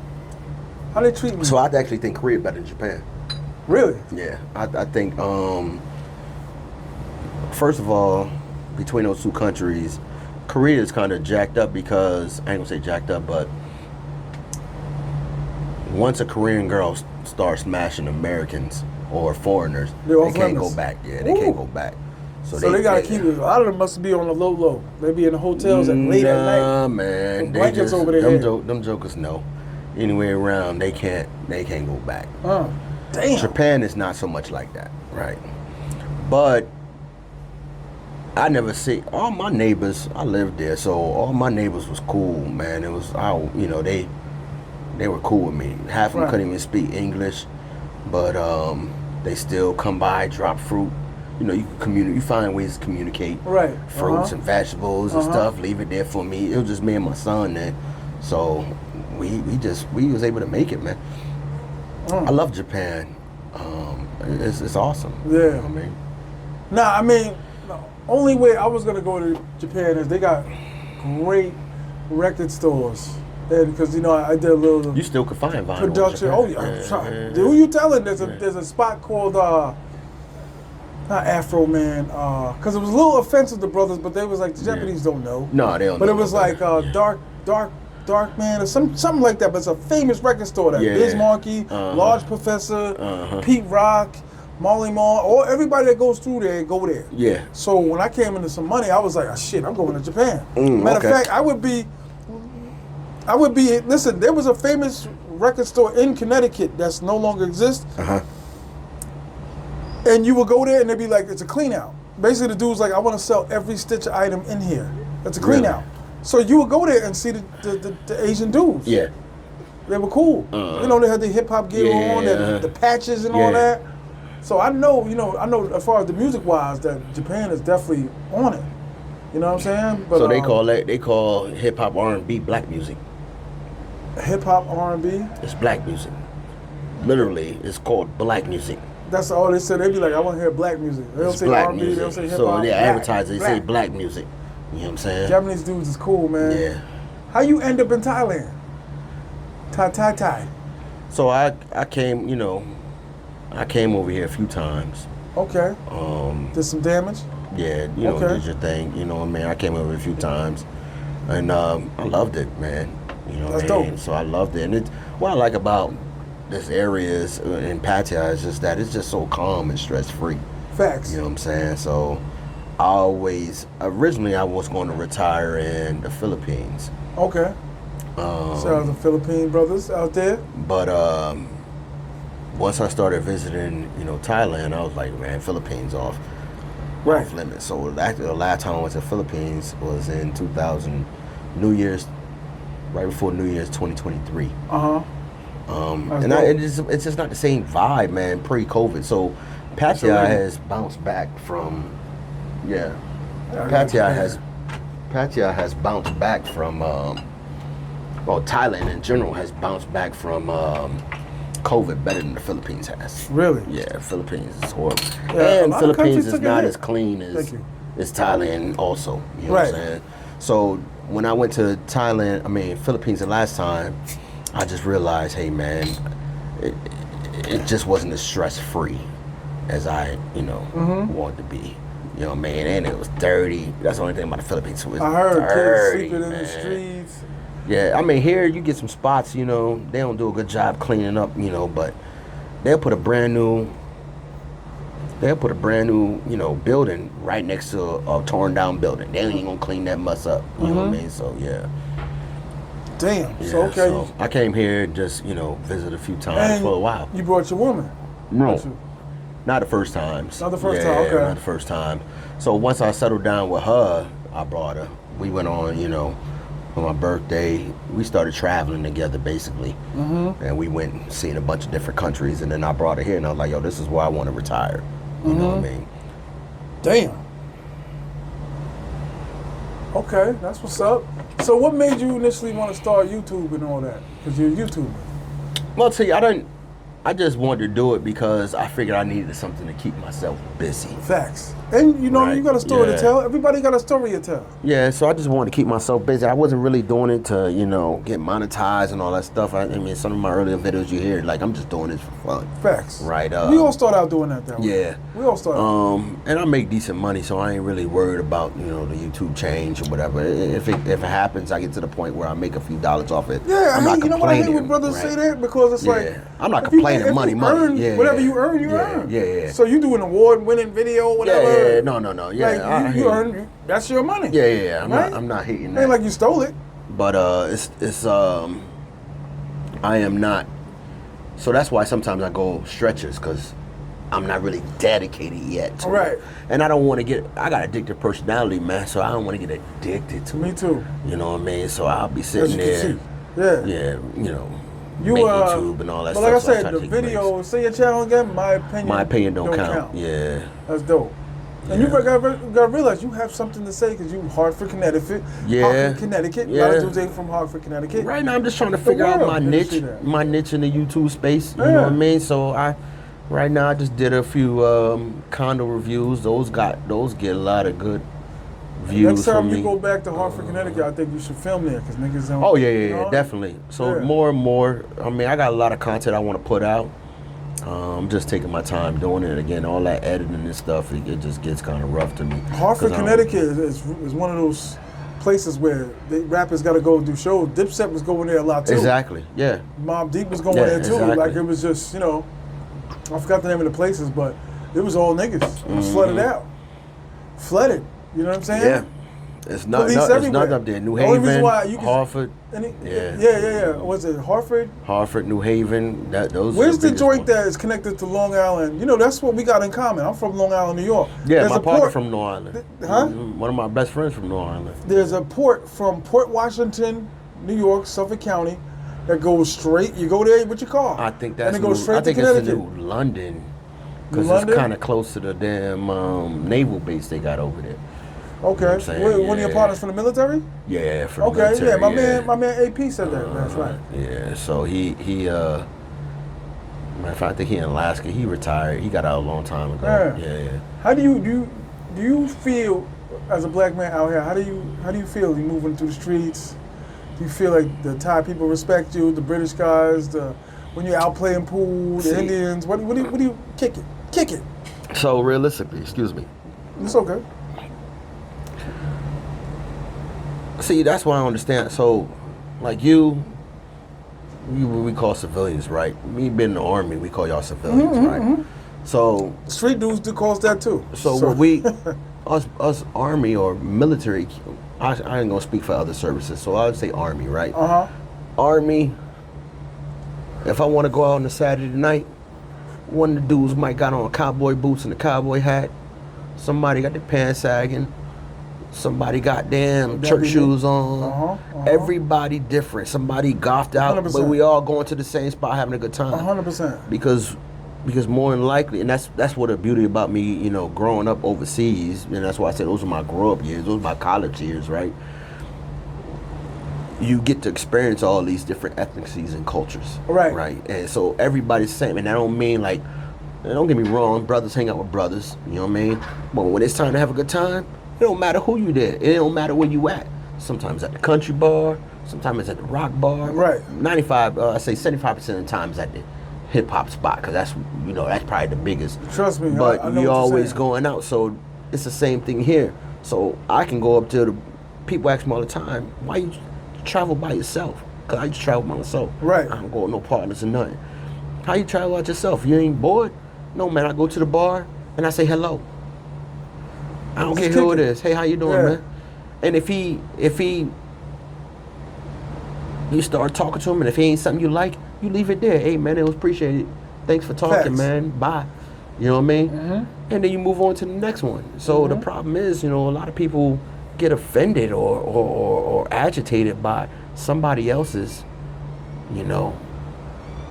How they treat me? chill. So I actually think Korea better than Japan. Really? Yeah, I think first of all, between those two countries, Korea is kind of jacked up because I ain't gonna say jacked up, but once a Korean girl starts smashing Americans or foreigners, They're off they can't limits. go back. Yeah, they Ooh. can't go back. So they gotta keep it. A lot of them must be on the low. They be in the hotels at late at night. Nah, man, With blankets over their head. them jokers know. Anyway around, they can't go back. Damn. Japan is not so much like that, right? But I never see all my neighbors. I lived there, so all my neighbors was cool, man. It was, you know, they were cool with me. Half of them Right. couldn't even speak English, but they still come by, drop fruit. You know, you can communicate. You find ways to communicate. Right. Fruits and vegetables and stuff. Leave it there for me. It was just me and my son then, so we was able to make it, man. I love Japan. It's awesome. Yeah. You know what I mean? Nah, I mean, the only way I was gonna go to Japan is they got great record stores. And because you know I did a little You still could find vinyl. in production. Japan. Oh yeah, I'm trying. Who you telling? There's a spot called not Afro Man, because it was a little offensive to brothers, but they was like the Japanese don't know. No, they don't. But know it was about like that. Dark Man or something like that. But it's a famous record store that Yeah. Biz Markie, Large Professor, Pete Rock, Molly Mall, or everybody that goes through there go there. Yeah. So when I came into some money, I was like, oh, shit, I'm going to Japan. Matter okay. of fact, I would be. Listen, there was a famous record store in Connecticut that's no longer exists. And you would go there and they'd be like, it's a clean out. Basically, the dude's like, I want to sell every Stitcher item in here. It's a clean Really? out. So you would go there and see the Asian dudes. Yeah. They were cool. You know, they had the hip hop gear on, and the patches and all that. So I know as far as the music wise that Japan is definitely on it. You know what I'm saying? But, So they call hip hop R&B black music. hip hop R&B. It's black music. Literally, it's called black music. That's all they said. They be like, I want to hear black music. They don't It's say black R&B. music. They don't say hip So hop. they Black, advertise it. They say black music. You know what I'm saying? Japanese dudes is cool, man. Yeah. How you end up in Thailand? Thai. So I came, you know, I came over here a few times. Okay. Did some damage? Yeah, you know, Okay. did your thing. You know what I mean? I came over a few times, and I loved it, man. You know what That's I mean? dope. So I loved it. And what I like about this area is in Pattaya is just that it's just so calm and stress free. Facts. You know what I'm saying? So originally I was going to retire in the Philippines. Okay. Shout out to Philippine brothers out there. But once I started visiting, you know, Thailand, I was like, man, Philippines off limits. So actually, the last time I went to Philippines was in 2000, New Year's, right before New Year's 2023. And it's just not the same vibe, man. Pre-COVID, so Pattaya has bounced back from, Pattaya has bounced back from. Well, Thailand in general has bounced back from COVID better than the Philippines has. Really? Yeah, Philippines is horrible. Yeah, And a lot of Philippines countries is took a not hit. as clean Thank you. as Thailand also. You know what I'm saying? So when I went to Philippines the last time, I just realized, hey man, it just wasn't as stress-free as I, wanted to be. You know what I mean? And it was dirty. That's the only thing about the Philippines. It was I heard dirty, kids sleeping in the man. streets. Yeah, I mean, here you get some spots, they don't do a good job cleaning up, but they'll put a brand new, building right next to a torn down building. They ain't even gonna clean that mess up. You know what I mean? So, yeah. Damn. Yeah, So, okay. so I came here just, visit a few times And for a while. You brought your woman? No, not the first time. Not the first time, okay. Not the first time. So once I settled down with her, I brought her. we went on, you know, for my birthday. We started traveling together, basically. And we went and seen a bunch of different countries, and then I brought her here, and I was like, yo, this is where I want to retire. You know what I mean? Damn. Okay, that's what's up. So what made you initially want to start YouTube and all that? Because you're a YouTuber. Well, see, I just wanted to do it because I figured I needed something to keep myself busy. Facts. And you know, Right, you got a story to yeah. tell. Everybody got a story to tell. Yeah, so I just wanted to keep myself busy. I wasn't really doing it to, you know, get monetized and all that stuff. I mean, some of my earlier videos you hear, like, I'm just doing this for fun. Facts. Right. We all start out doing that way. Yeah. We all start out. And I make decent money, so I ain't really worried about, you know, the YouTube change or whatever. If it happens, I get to the point where I make a few dollars off it. Yeah, I'm not you know what I hate when complaining, brothers right? say that? Because it's like, I'm not if you- complaining. if Money, you money. earn Yeah, whatever yeah. you earn, you Yeah, earn. yeah. So you do an award-winning video, whatever. Yeah, no. Yeah, Like I you hear earn, that's your money. Yeah. Right? I'm not hating It that. ain't like you stole it. But it's I am not. So that's why sometimes I go stretchers, because I'm not really dedicated yet to Right. it. And I don't want to get. I got addictive personality, man. So I don't want to get addicted to Me it. too. You know what I mean? So I'll be As sitting you there. can see. Yeah. Yeah, you know, You make YouTube and all that but stuff. like I so said, try to the take breaks. video, say your channel again, my opinion don't count. Yeah. That's dope. And Yeah. you gotta realize you have something to say because you Hartford, Connecticut. Yeah. Hartford, Connecticut. A lot Yeah. of dudes ain't from Hartford, Connecticut. Right now, I'm just trying to figure out world my can niche, see that. in the YouTube space. You Yeah. know what I mean? So right now, I just did a few condo reviews. Those get a lot of good views Next time from you me. go back to Hartford, Connecticut, I think you should film there because niggas don't. Oh yeah, you know? definitely. So Yeah. more and more. I mean, I got a lot of content I want to put out. I'm just taking my time doing it. Again, all that editing and stuff, it just gets kind of rough to me. Hartford, 'Cause I don't- Connecticut is one of those places where the rappers got to go do shows. Dipset was going there a lot too. Exactly. Yeah. Mobb Deep was going Yeah, there too. exactly. Like it was just, you know, I forgot the name of the places, but it was all niggas. It was flooded out. Flooded. You know what I'm saying? Yeah. It's not. Police It's everywhere. not up there. New The only reason Haven, why you can- Hartford. Yeah. Yeah. Was it Hartford? Hartford, New Haven, those. Where's are the biggest joint ones. that is connected to Long Island? You know, that's what we got in common. I'm from Long Island, New York. Yeah, There's my a partner port- from New Island. Huh? One of my best friends from New Island. There's a port from Port Washington, New York, Suffolk County, that goes straight. You go there with your car. I think that's. and it goes New, straight I think to it's the Connecticut. New London, because London? it's kind of close to the damn naval base they got over there. Okay. I'm saying? One of your Yeah. partners from the military? Yeah, for the Okay, military, yeah. My man AP said that. That's right. Yeah, so he matter of fact, I think he in Alaska. He retired. He got out a long time ago. Yeah. How do you feel as a black man out here? How do you feel? You moving through the streets? Do you feel like the Thai people respect you? The British guys? When you're out playing pool? The See. Indians? What do you kick it? Kick it. So realistically, excuse me. It's okay. See, that's why I don't understand. So, like you we call civilians, right? Me being in the army, we call y'all civilians, right? So, Street dudes do calls that too. so what we, us army or military, I ain't gonna speak for other services, so I would say army, right? Army. If I want to go out on a Saturday night, one of the dudes might got on cowboy boots and a cowboy hat. Somebody got their pants sagging. Somebody got damn church shoes on. Everybody different. Somebody golfed out, 100%. but we all going to the same spot having a good time. 100%. Because more than likely, and that's what the beauty about me, you know, growing up overseas, and that's why I said those are my grow up years, those are my college years, right? You get to experience all these different ethnicities and cultures. Right. Right. And so everybody's the same. And I don't mean like, and don't get me wrong, brothers hang out with brothers, you know what I mean? But when it's time to have a good time, it don't matter who you there. It don't matter where you at. Sometimes at the country bar, sometimes it's at the rock bar. Right. 75% of the time is at the hip hop spot, because that's, you know, that's probably the biggest. Trust me, But I know we what you're always saying. going out, so it's the same thing here. So I can go up to the people ask me all the time, why you travel by yourself? Because I just travel by myself. Right. I don't go with no partners or nothing. How you travel out yourself? You ain't bored? No, man, I go to the bar and I say hello. I don't care Just who it kick it. is. Hey, how you doing, Yeah. man? And if you start talking to him, and if he ain't something you like, you leave it there. Hey, man, it was appreciated. Thanks for talking, Facts. man. Bye. You know what I mean? And then you move on to the next one. So the problem is, you know, a lot of people get offended or agitated by somebody else's, you know,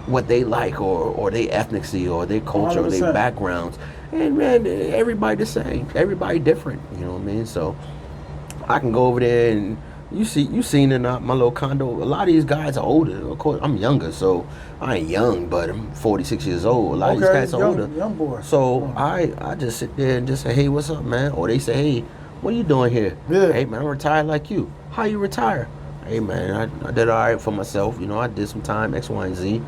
what they like or their ethnicity or their culture or their 100%. backgrounds. And man, everybody the same. Everybody different. You know what I mean? So I can go over there and you seen in my little condo, a lot of these guys are older. Of course, I'm younger, so I ain't young, but I'm 46 years old. A lot of these guys are older. Young boy. So I just sit there and just say, hey, what's up, man? Or they say, hey, what are you doing here? Yeah. Hey, man, I'm retired like you. How you retire? Hey, man, I did all right for myself. You know, I did some time, X, Y, and Z.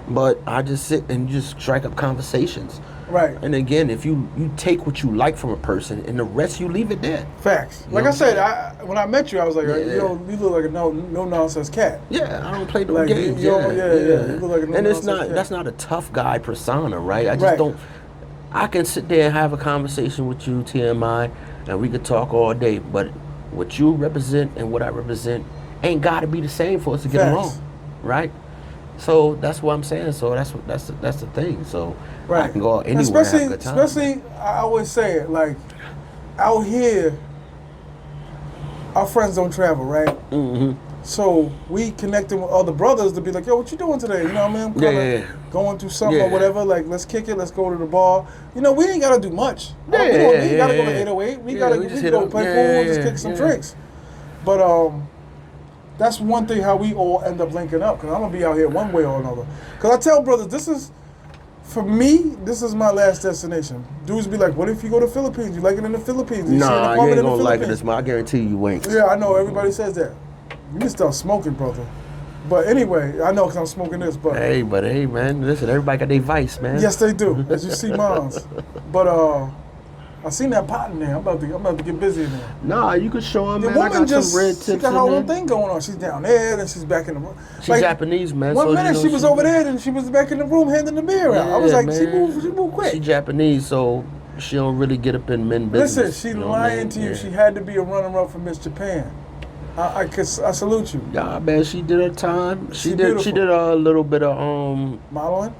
But I just sit and just strike up conversations. Right. And again, if you take what you like from a person and the rest you leave it there. Facts. You Like know I said, when I met you, I was like, you look like a no nonsense cat. Yeah, I don't play no Like, games. you look like a no and it's nonsense not cat. that's not a tough guy persona, right? I just don't. I can sit there and have a conversation with you, T.M.I, and we could talk all day. But what you represent and what I represent ain't got to be the same for us to get along, right? So that's what I'm saying. So that's the thing. So I can go anywhere and have a good time. Especially, I always say it, like, out here, our friends don't travel, right? Mm-hmm. So we connecting with other brothers to be like, yo, what you doing today? You know what I mean? Going through something or whatever. Like, let's kick it. Let's go to the bar. You know, we ain't got to do much. We ain't got to go to 808. We got to go play pool and just kick some drinks. But that's one thing how we all end up linking up, because I'm going to be out here one way or another. Because I tell brothers, for me, this is my last destination. Dudes be like, what if you go to the Philippines? You like it in the Philippines? Nah, you ain't going to like it this much. I guarantee you ain't. Yeah, I know. Everybody says that. You need to start smoking, brother. But anyway, I know because I'm smoking this, but... Hey, man, listen, everybody got their vice, man. Yes, they do, as you see mine. But I seen that pot in there. I'm about to get busy in there. Nah, you could show them, man. The woman I got some red tips she got her own thing going on. She's down there, then she's back in the room. She's like, Japanese, man. One minute she was over there, then she was back in the room handing the beer out. I was like, she moved quick. She Japanese, so she don't really get up in men business. Listen, she lying to you. She had to be a runner-up for Miss Japan. I salute you. Yeah, man, she did her time. She did a little bit of modeling,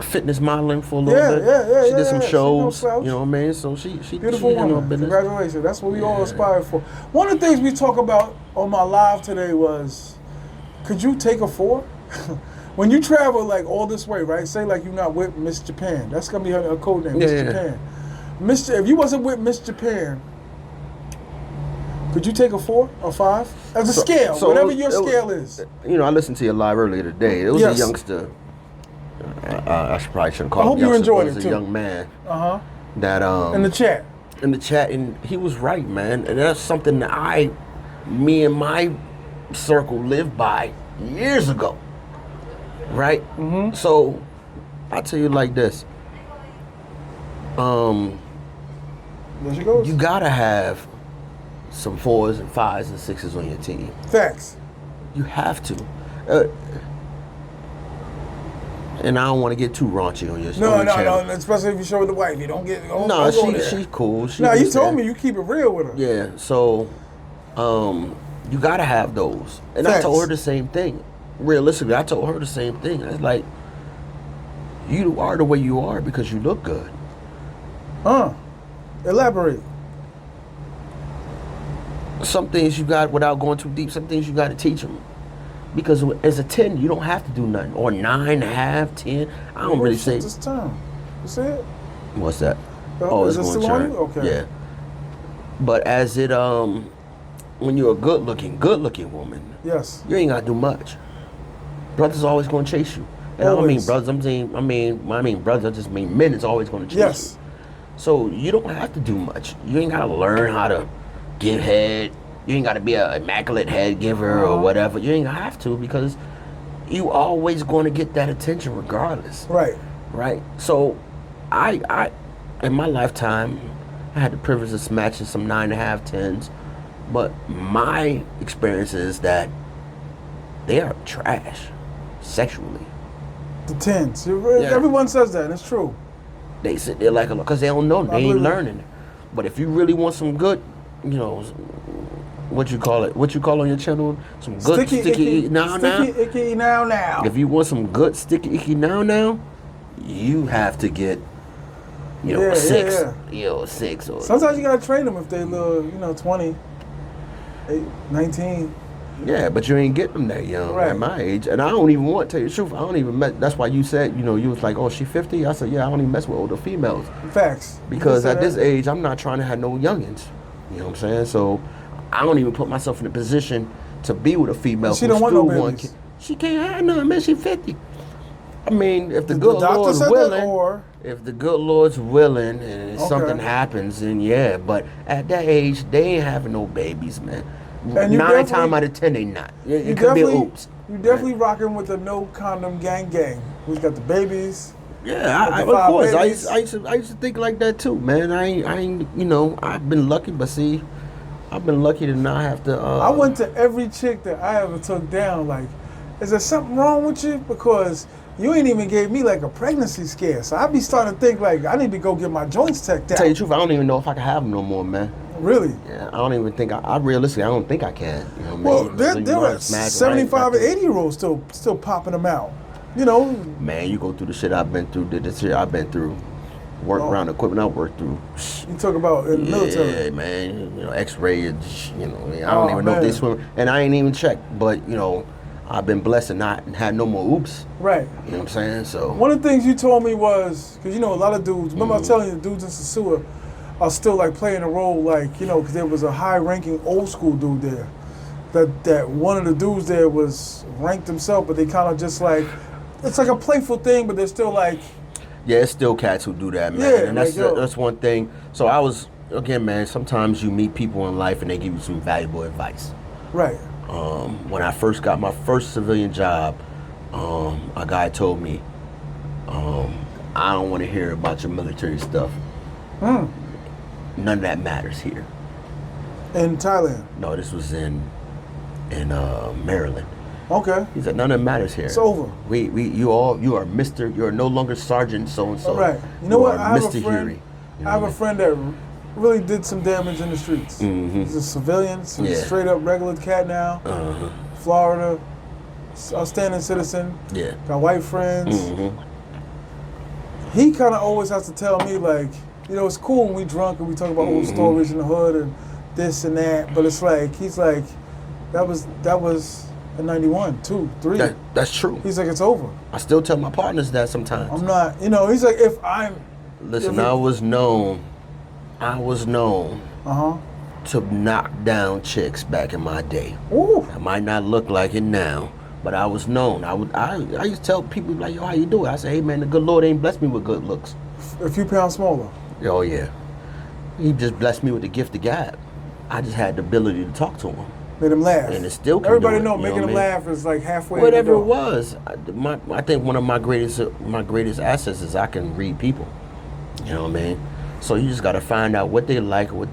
fitness modeling for a little bit. She did some shows. You know what I mean? So she beautiful woman. Congratulations. That's what we all aspire for. One of the things we talk about on my live today was, could you take a 4? When you travel like all this way, right? Say like you're not with Miss Japan. That's gonna be her code name, Miss Japan. If you wasn't with Miss Japan, could you take a 4 or 5? As a scale, whatever your scale is. You know, I listened to your live earlier today. It was a youngster. I probably shouldn't call him youngster. I hope you enjoyed it too. A young man. That in the chat. In the chat, and he was right, man. And that's something that me and my circle lived by years ago. Right? Mm-hmm. So I tell you like this. There she goes. You gotta have some 4s and 5s and 6s on your team. Facts. You have to. And I don't want to get too raunchy on your channel. No, especially if you show the wife. You don't get. She's cool. You told me you keep it real with her. Yeah, so you gotta have those. And I told her the same thing. Realistically, I told her the same thing. It's like, you are the way you are because you look good. Elaborate. Some things you got, without going too deep, some things you got to teach them. Because as a 10, you don't have to do nothing. Or 9.5, 10. I don't really say. This time. You see it? What's that? Is it still on you? Okay. Yeah. But as it, when you're a good looking woman, yes, you ain't got to do much. Brothers always going to chase you. And always. I don't mean brothers. I mean brothers. I just mean men is always going to chase you. So you don't have to do much. You ain't got to learn how to give head. You ain't got to be an immaculate head giver or whatever. You ain't have to, because you always going to get that attention regardless. Right. So I in my lifetime, I had the privilege of smashing some 9.5, 10s, but my experience is that they are trash sexually. The 10s. Everyone says that, and it's true. They sit there like, because they don't know, they ain't learning. But if you really want some good, you know, what you call it? What you call on your channel? Some good sticky now. Icky now. If you want some good sticky icky now, you have to get six, yeah. 6 or. Sometimes you gotta train them if they little, 20, 19. Yeah, but you ain't getting them that young Right. at my age, and I don't even want to tell you the truth. I don't even mess. That's why you said, you was like, oh, she 50. I said, yeah, I don't even mess with older females. Facts. Because at this age, I'm not trying to have no youngins. You know what I'm saying? So I don't even put myself in a position to be with a female She who don't want still no want babies. She can't have none, man. She 50. I mean, if the The good doctor Lord's said that, willing, or if the good Lord's willing, and Okay. something happens, then yeah. But at that age, they ain't having no babies, man. And you 9 definitely- times out of 10, they not. It you could be definitely, oops. you definitely rocking with the no condom gang. Who's got the babies? Yeah, With of the 5 course. babies. I used to think like that too, man. I ain't. I've been lucky, but see, I've been lucky to not have to. I went to every chick that I ever took down. Like, is there something wrong with you? Because you ain't even gave me like a pregnancy scare. So I be starting to think like I need to go get my joints checked out. Tell you the truth, I don't even know if I can have them no more, man. Really? Yeah, I don't even think I realistically, I don't think I can. You know what I Well, mean? there So you there know how are to smash 75 and right? 80-year-olds still popping them out. Man, you go through the shit I've been through, the shit I've been through, work Oh. around the equipment I worked through. You talk about in the military. Yeah, man. X-ray, I don't even know if they man. swim. And I ain't even checked, but, I've been blessed and not had no more oops. Right. You know what I'm saying? So. One of the things you told me was, because a lot of dudes, remember I was telling you the dudes in Sasua are still like playing a role like, because there was a high ranking old school dude there. That one of the dudes there was ranked himself, but they kind of just like, it's like a playful thing, but they're still like. Yeah, it's still cats who do that, man. Yeah, and that's like, yo. that's one thing. So I was, again, man, sometimes you meet people in life and they give you some valuable advice. Right. When I first got my first civilian job, a guy told me, I don't want to hear about your military stuff. None of that matters here. In Thailand. No, this was in Maryland. Okay. He said none of it matters here. It's over. You are Mr. You are no longer Sergeant so and so. Right. You know what? Are I have Mr. a friend. Huey. You know I have what a friend that really did some damage in the streets. Mhm. He's a civilian, so he's Yeah. straight up regular cat now. Uh-huh. Florida, outstanding citizen. Yeah. Got white friends. Mhm. He kind of always has to tell me like, it's cool when we drunk and we talk about old stories in the hood and this and that, but it's like he's like, that was in 91, 2, 3. That's true. He's like, it's over. I still tell my partners that sometimes. I'm not, he's like, if I'm. Listen, I was known to knock down chicks back in my day. Ooh. I might not look like it now, but I was known. I used to tell people like, yo, how you do it? I say, hey man, the good Lord ain't blessed me with good looks. A few pounds smaller. Oh yeah. He just blessed me with the gift of gab. I just had the ability to talk to him. Made him laugh. And it still can Everybody do it, know you making know him what I mean? laugh is like halfway. Whatever in it the door. was, I think one of my greatest assets is I can read people. You know what I mean? So you just got to find out what they like, what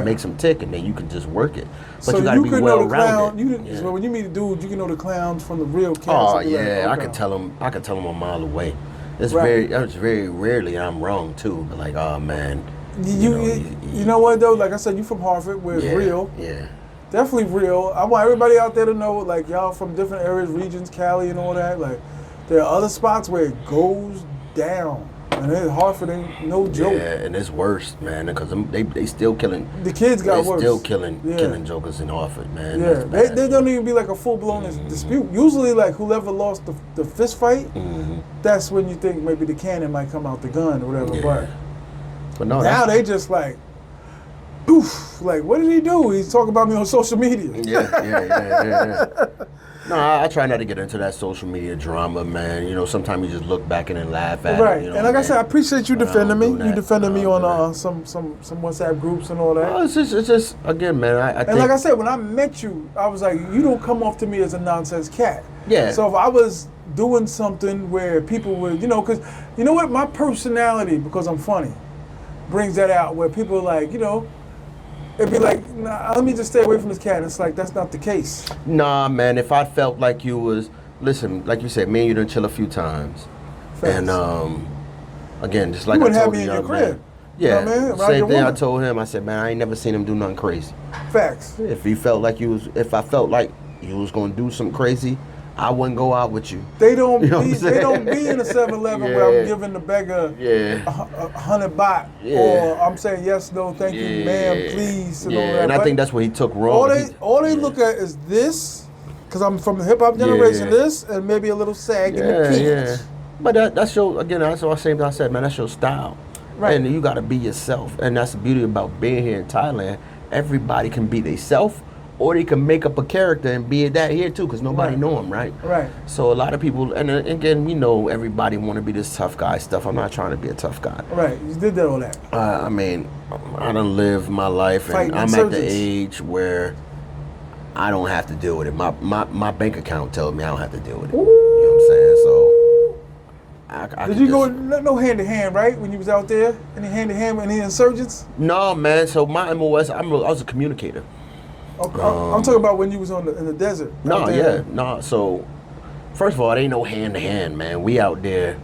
makes them tick, and then you can just work it. But So you got to be can well know the clown. rounded. So when you meet a dude, you can know the clowns from the real cats. Oh and be like, yeah, I okay. can tell them. I can tell them a mile away. It's Right. very rarely I'm wrong too. But like, oh man. You know what though? Like I said, you from Harvard, where it's real. Yeah. Definitely real. I want everybody out there to know, like y'all from different areas, regions, Cali and all that. Like there are other spots where it goes down, and Hartford ain't no joke. Yeah, and it's worse, man, because they still killing. The kids got They worse. still killing jokers in Hartford, man. Yeah, That's bad. they don't even be like a full blown dispute. Usually, like whoever lost the fist fight, that's when you think maybe the cannon might come out the gun or whatever. Yeah. But no, now they just like, oof, like what did he do? He's talking about me on social media. Yeah. No, I try not to get into that social media drama, man. Sometimes you just look back and then laugh at Right, it. and like I said, I appreciate you defending me. don't do You that. defended me I don't on do some WhatsApp groups and all that. Oh, it's just again, man. I And think, like I said, when I met you, I was like, you don't come off to me as a nonsense cat. Yeah. So if I was doing something where people would, because you know what, my personality, because I'm funny, brings that out where people are like, it'd be like, nah, let me just stay away from this cat. And it's like, that's not the case. Nah, man. If I felt like you was, listen, like you said, me and you done chill a few times, Facts. and again, just like You I wouldn't have told me the in your young crib. man. You know Yeah, what I mean? Around same your thing I woman. told him. I said, man, I ain't never seen him do nothing crazy. Facts. If I felt like you was gonna do something crazy, I wouldn't go out with you. They don't You know what be. I'm saying? They don't be in a 7-Eleven where I'm giving the beggar Yeah. 100 baht, or I'm saying yes, no, thank you, ma'am, please, and all that. And I But think that's what he took wrong. all they look at is this, because I'm from the hip hop generation. This and maybe a little sag in the pants. But that's your, again, that's what I said, man. That's your style, Right. And you got to be yourself, and that's the beauty about being here in Thailand. Everybody can be themselves, or they can make up a character and be that here too, because nobody know them, right? Right. So a lot of people, and again, everybody want to be this tough guy stuff. I'm not trying to be a tough guy. Right. You did that all that. I mean, I done lived my life, and I'm at the age where I don't have to deal with it. My bank account tells me I don't have to deal with it. You know what I'm saying? So. Did you go no hand to hand, right? When you was out there, any hand to hand with any insurgents? No, man. So my MOS, I was a communicator. Okay. I'm talking about when you was in the desert. No. So first of all, it ain't no hand to hand, man. We out there.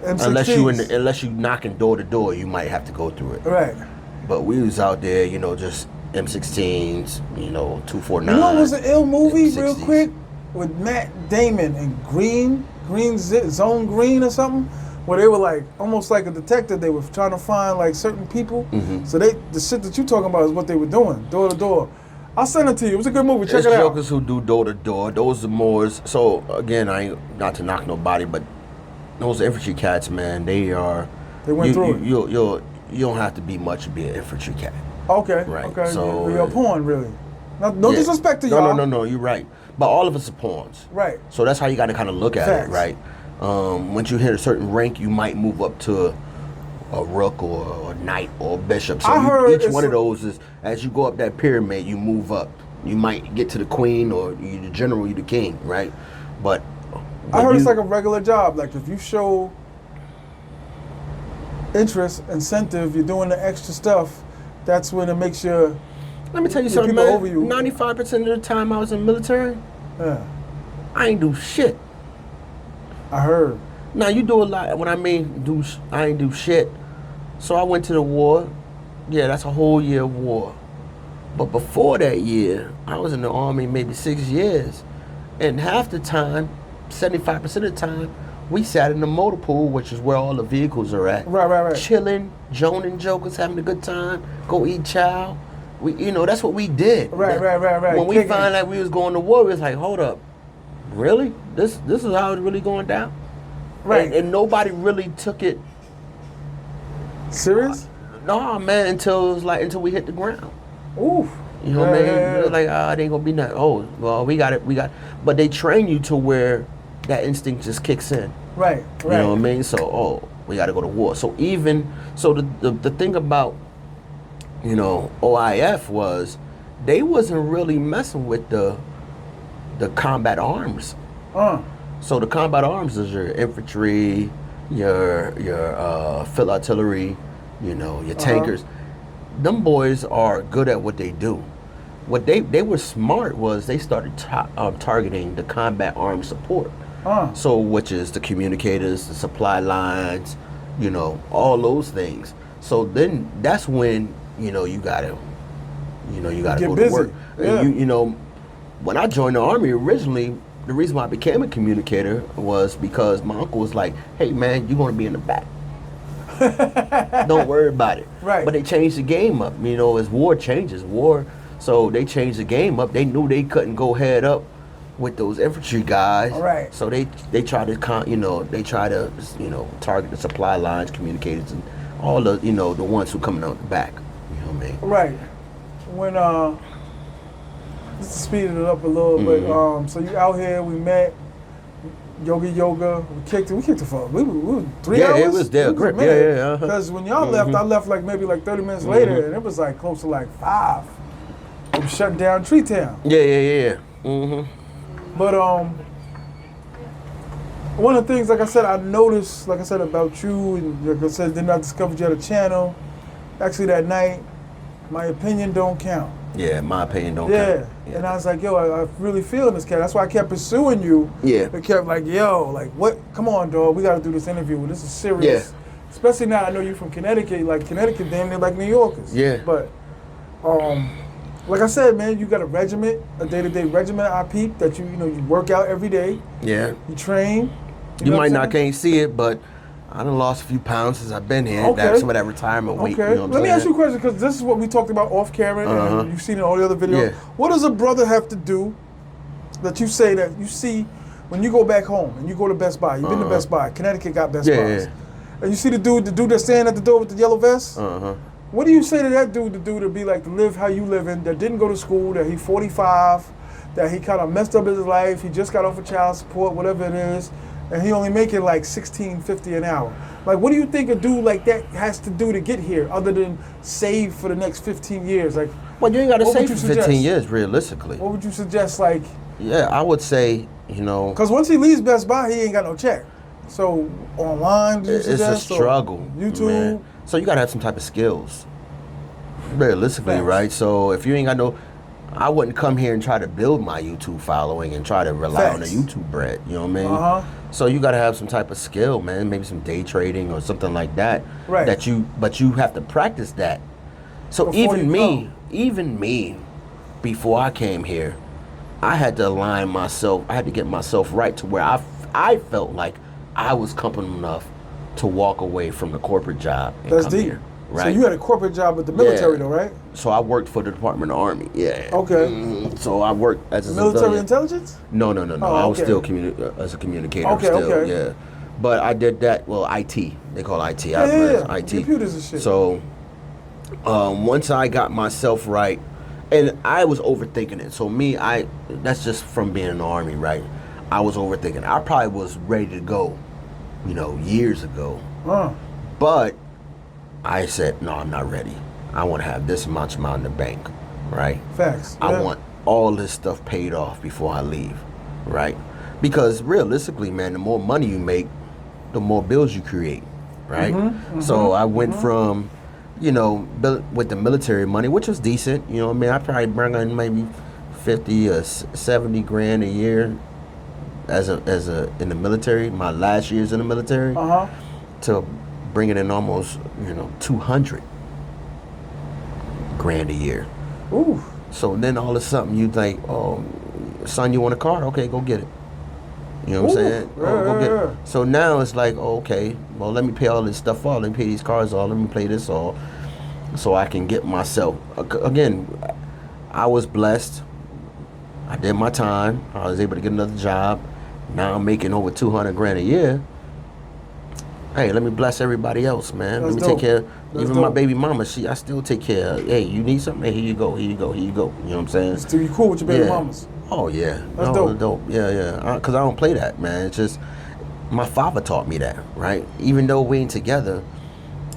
M16s. Unless you knocking door to door, you might have to go through it. Right. But we was out there, just M16s, 249. You know, it was an ill movie, M60s. real quick, with Matt Damon and Zone Green or something, where they were like almost like a detective. They were trying to find like certain people. Mm-hmm. So the shit that you talking about is what they were doing, door to door. I'll send it to you. It was a good movie. Check it out. Jokers who do door to door. Those are Moors. So again, I ain't not to knock nobody, but those infantry cats, man, they went through it. You don't have to be much to be an infantry cat. Okay. Right. Okay. So you're a pawn, really. No disrespect to y'all. No. You're right. But all of us are pawns. Right. So that's how you got to kind of look at it, right? Once you hit a certain rank, you might move up to a rook or a knight or a bishop. So each one of those is, as you go up that pyramid, you move up. You might get to the queen, or you the general, you the king, right? But I heard it's like a regular job. Like if you show interest, incentive, you're doing the extra stuff, that's when it makes you. Let me tell you something, man. 95% of the time I was in the military, I ain't do shit. I heard. Now you do a lot. When I mean I ain't do shit. So I went to the war. Yeah, that's a whole year of war. But before that year, I was in the Army maybe 6 years. And half the time, 75% of the time, we sat in the motor pool, which is where all the vehicles are at. Right. Chilling, joning jokers, having a good time, go eat chow. That's what we did. Right. When we found out we was going to war, we was like, hold up, really? This is how it's really going down? Right. And nobody really took it serious? No, man, until we hit the ground. Oof. You know what I mean? They're like, it ain't gonna be nothing. Oh, well, we got it. But they train you to where that instinct just kicks in. Right. You know what I mean? So, we got to go to war. So the thing about, OIF was they wasn't really messing with the combat arms. So the combat arms is your infantry, your field artillery, your tankers. Them boys are good at what they do. What they were smart was they started targeting the combat arms support. So which is the communicators, the supply lines, all those things. So then that's when you gotta go busy. to work. Yeah. And when I joined the Army originally, the reason why I became a communicator was because my uncle was like, "Hey man, you're gonna be in the back. Don't worry about it." Right. But they changed the game up. As war changes, so they changed the game up. They knew they couldn't go head up with those infantry guys. Right. So they try to target the supply lines, communicators, and all the the ones who coming out the back. You know what I mean? Right. When just to speed it up a little bit. So you out here, we met. Yoga. We kicked it for we were 3 hours. Yeah, it was there. Great. Yeah. Because when y'all left, I left maybe 30 minutes later, and it was close to 5. We were shutting down Tree Town. Yeah. But one of the things, like I said, I noticed, about you, and like I said, then I discovered you had a channel. Actually, that night, my opinion don't count. Yeah, my opinion don't count. Yeah, and I was like, yo, I really feel this cat. That's why I kept pursuing you. Yeah. It kept what? Come on, dog. We got to do this interview. This is serious. Yeah. Especially now I know you from Connecticut. Connecticut, damn near like New Yorkers. Yeah. But, Like I said, man, you got a regiment, a day-to-day regiment. I peep that you work out every day. Yeah. You train. You know might what I'm not saying? can't see it, but I done lost a few pounds since I've been here. Okay. Some of that retirement weight. Okay. You know what I'm Let me saying? ask you a question, because this is what we talked about off camera, and you've seen in all the other videos. Yeah. What does a brother have to do that you say that you see when you go back home and you go to Best Buy? You've been to Best Buy. Connecticut got Best Buys. And you see the dude that's standing at the door with the yellow vest? What do you say to that dude to be like, to live how you living, that didn't go to school, that he 45, that he kind of messed up his life, he just got off of child support, whatever it is, and he only making like $16.50 an hour? Like, what do you think a dude like that has to do to get here, other than save for the next 15 years? Like, well, you ain't got to what save would for you 15 suggest? years, realistically. What would you suggest, like? Yeah, I would say, Because once he leaves Best Buy, he ain't got no check. So, online, do you it's suggest? a struggle. YouTube? Man. So you got to have some type of skills, realistically, Facts. right? So if you ain't got no, I wouldn't come here and try to build my YouTube following and try to rely on the Facts. YouTube bread. You know what I mean? So you got to have some type of skill, man. Maybe some day trading or something like that. Right. But you have to practice that. So Before even me, before I came here, I had to align myself. I had to get myself right to where I felt like I was comfortable enough to walk away from the corporate job and That's come deep. here. Right. So you had a corporate job with the military, Yeah. though, right? So I worked for the Department of the Army. Yeah. Okay. So I worked as a Military civilian. intelligence? No. Oh, I was okay. still as a communicator. Okay, still, okay. Yeah. But I did that. Well, IT. They call IT. Yeah. IT. Computers and shit. So once I got myself right, and I was overthinking it. So that's just from being in the Army, right? I was overthinking. I probably was ready to go, years ago. But I said, no, I'm not ready. I want to have this much amount in the bank, right? Facts. I Yeah. want all this stuff paid off before I leave, right? Because realistically, man, the more money you make, the more bills you create, right? So I went from, with the military money, which was decent, I probably bring in maybe 50 or 70 grand a year as a in the military, my last years in the military, to bringing in almost 200 grand a year. Ooh. So then all of a sudden you think, oh, son, you want a car? Okay, go get it. You know what I'm saying? Go get it. So now it's like, okay, well, let me pay all this stuff off. Let me pay these cars off. Let me pay this off, so I can get myself. Again, I was blessed. I did my time. I was able to get another job. Now I'm making over 200 grand a year. Hey, let me bless everybody else, man. That's let me take dope. care. That's Even my dope. baby mama, I still take care of. Hey, you need something? Hey, here you go. You know what I'm saying? Still, you cool with your baby mamas? Oh yeah, That's dope. Yeah. Because I don't play that, man. It's just my father taught me that, right? Even though we ain't together,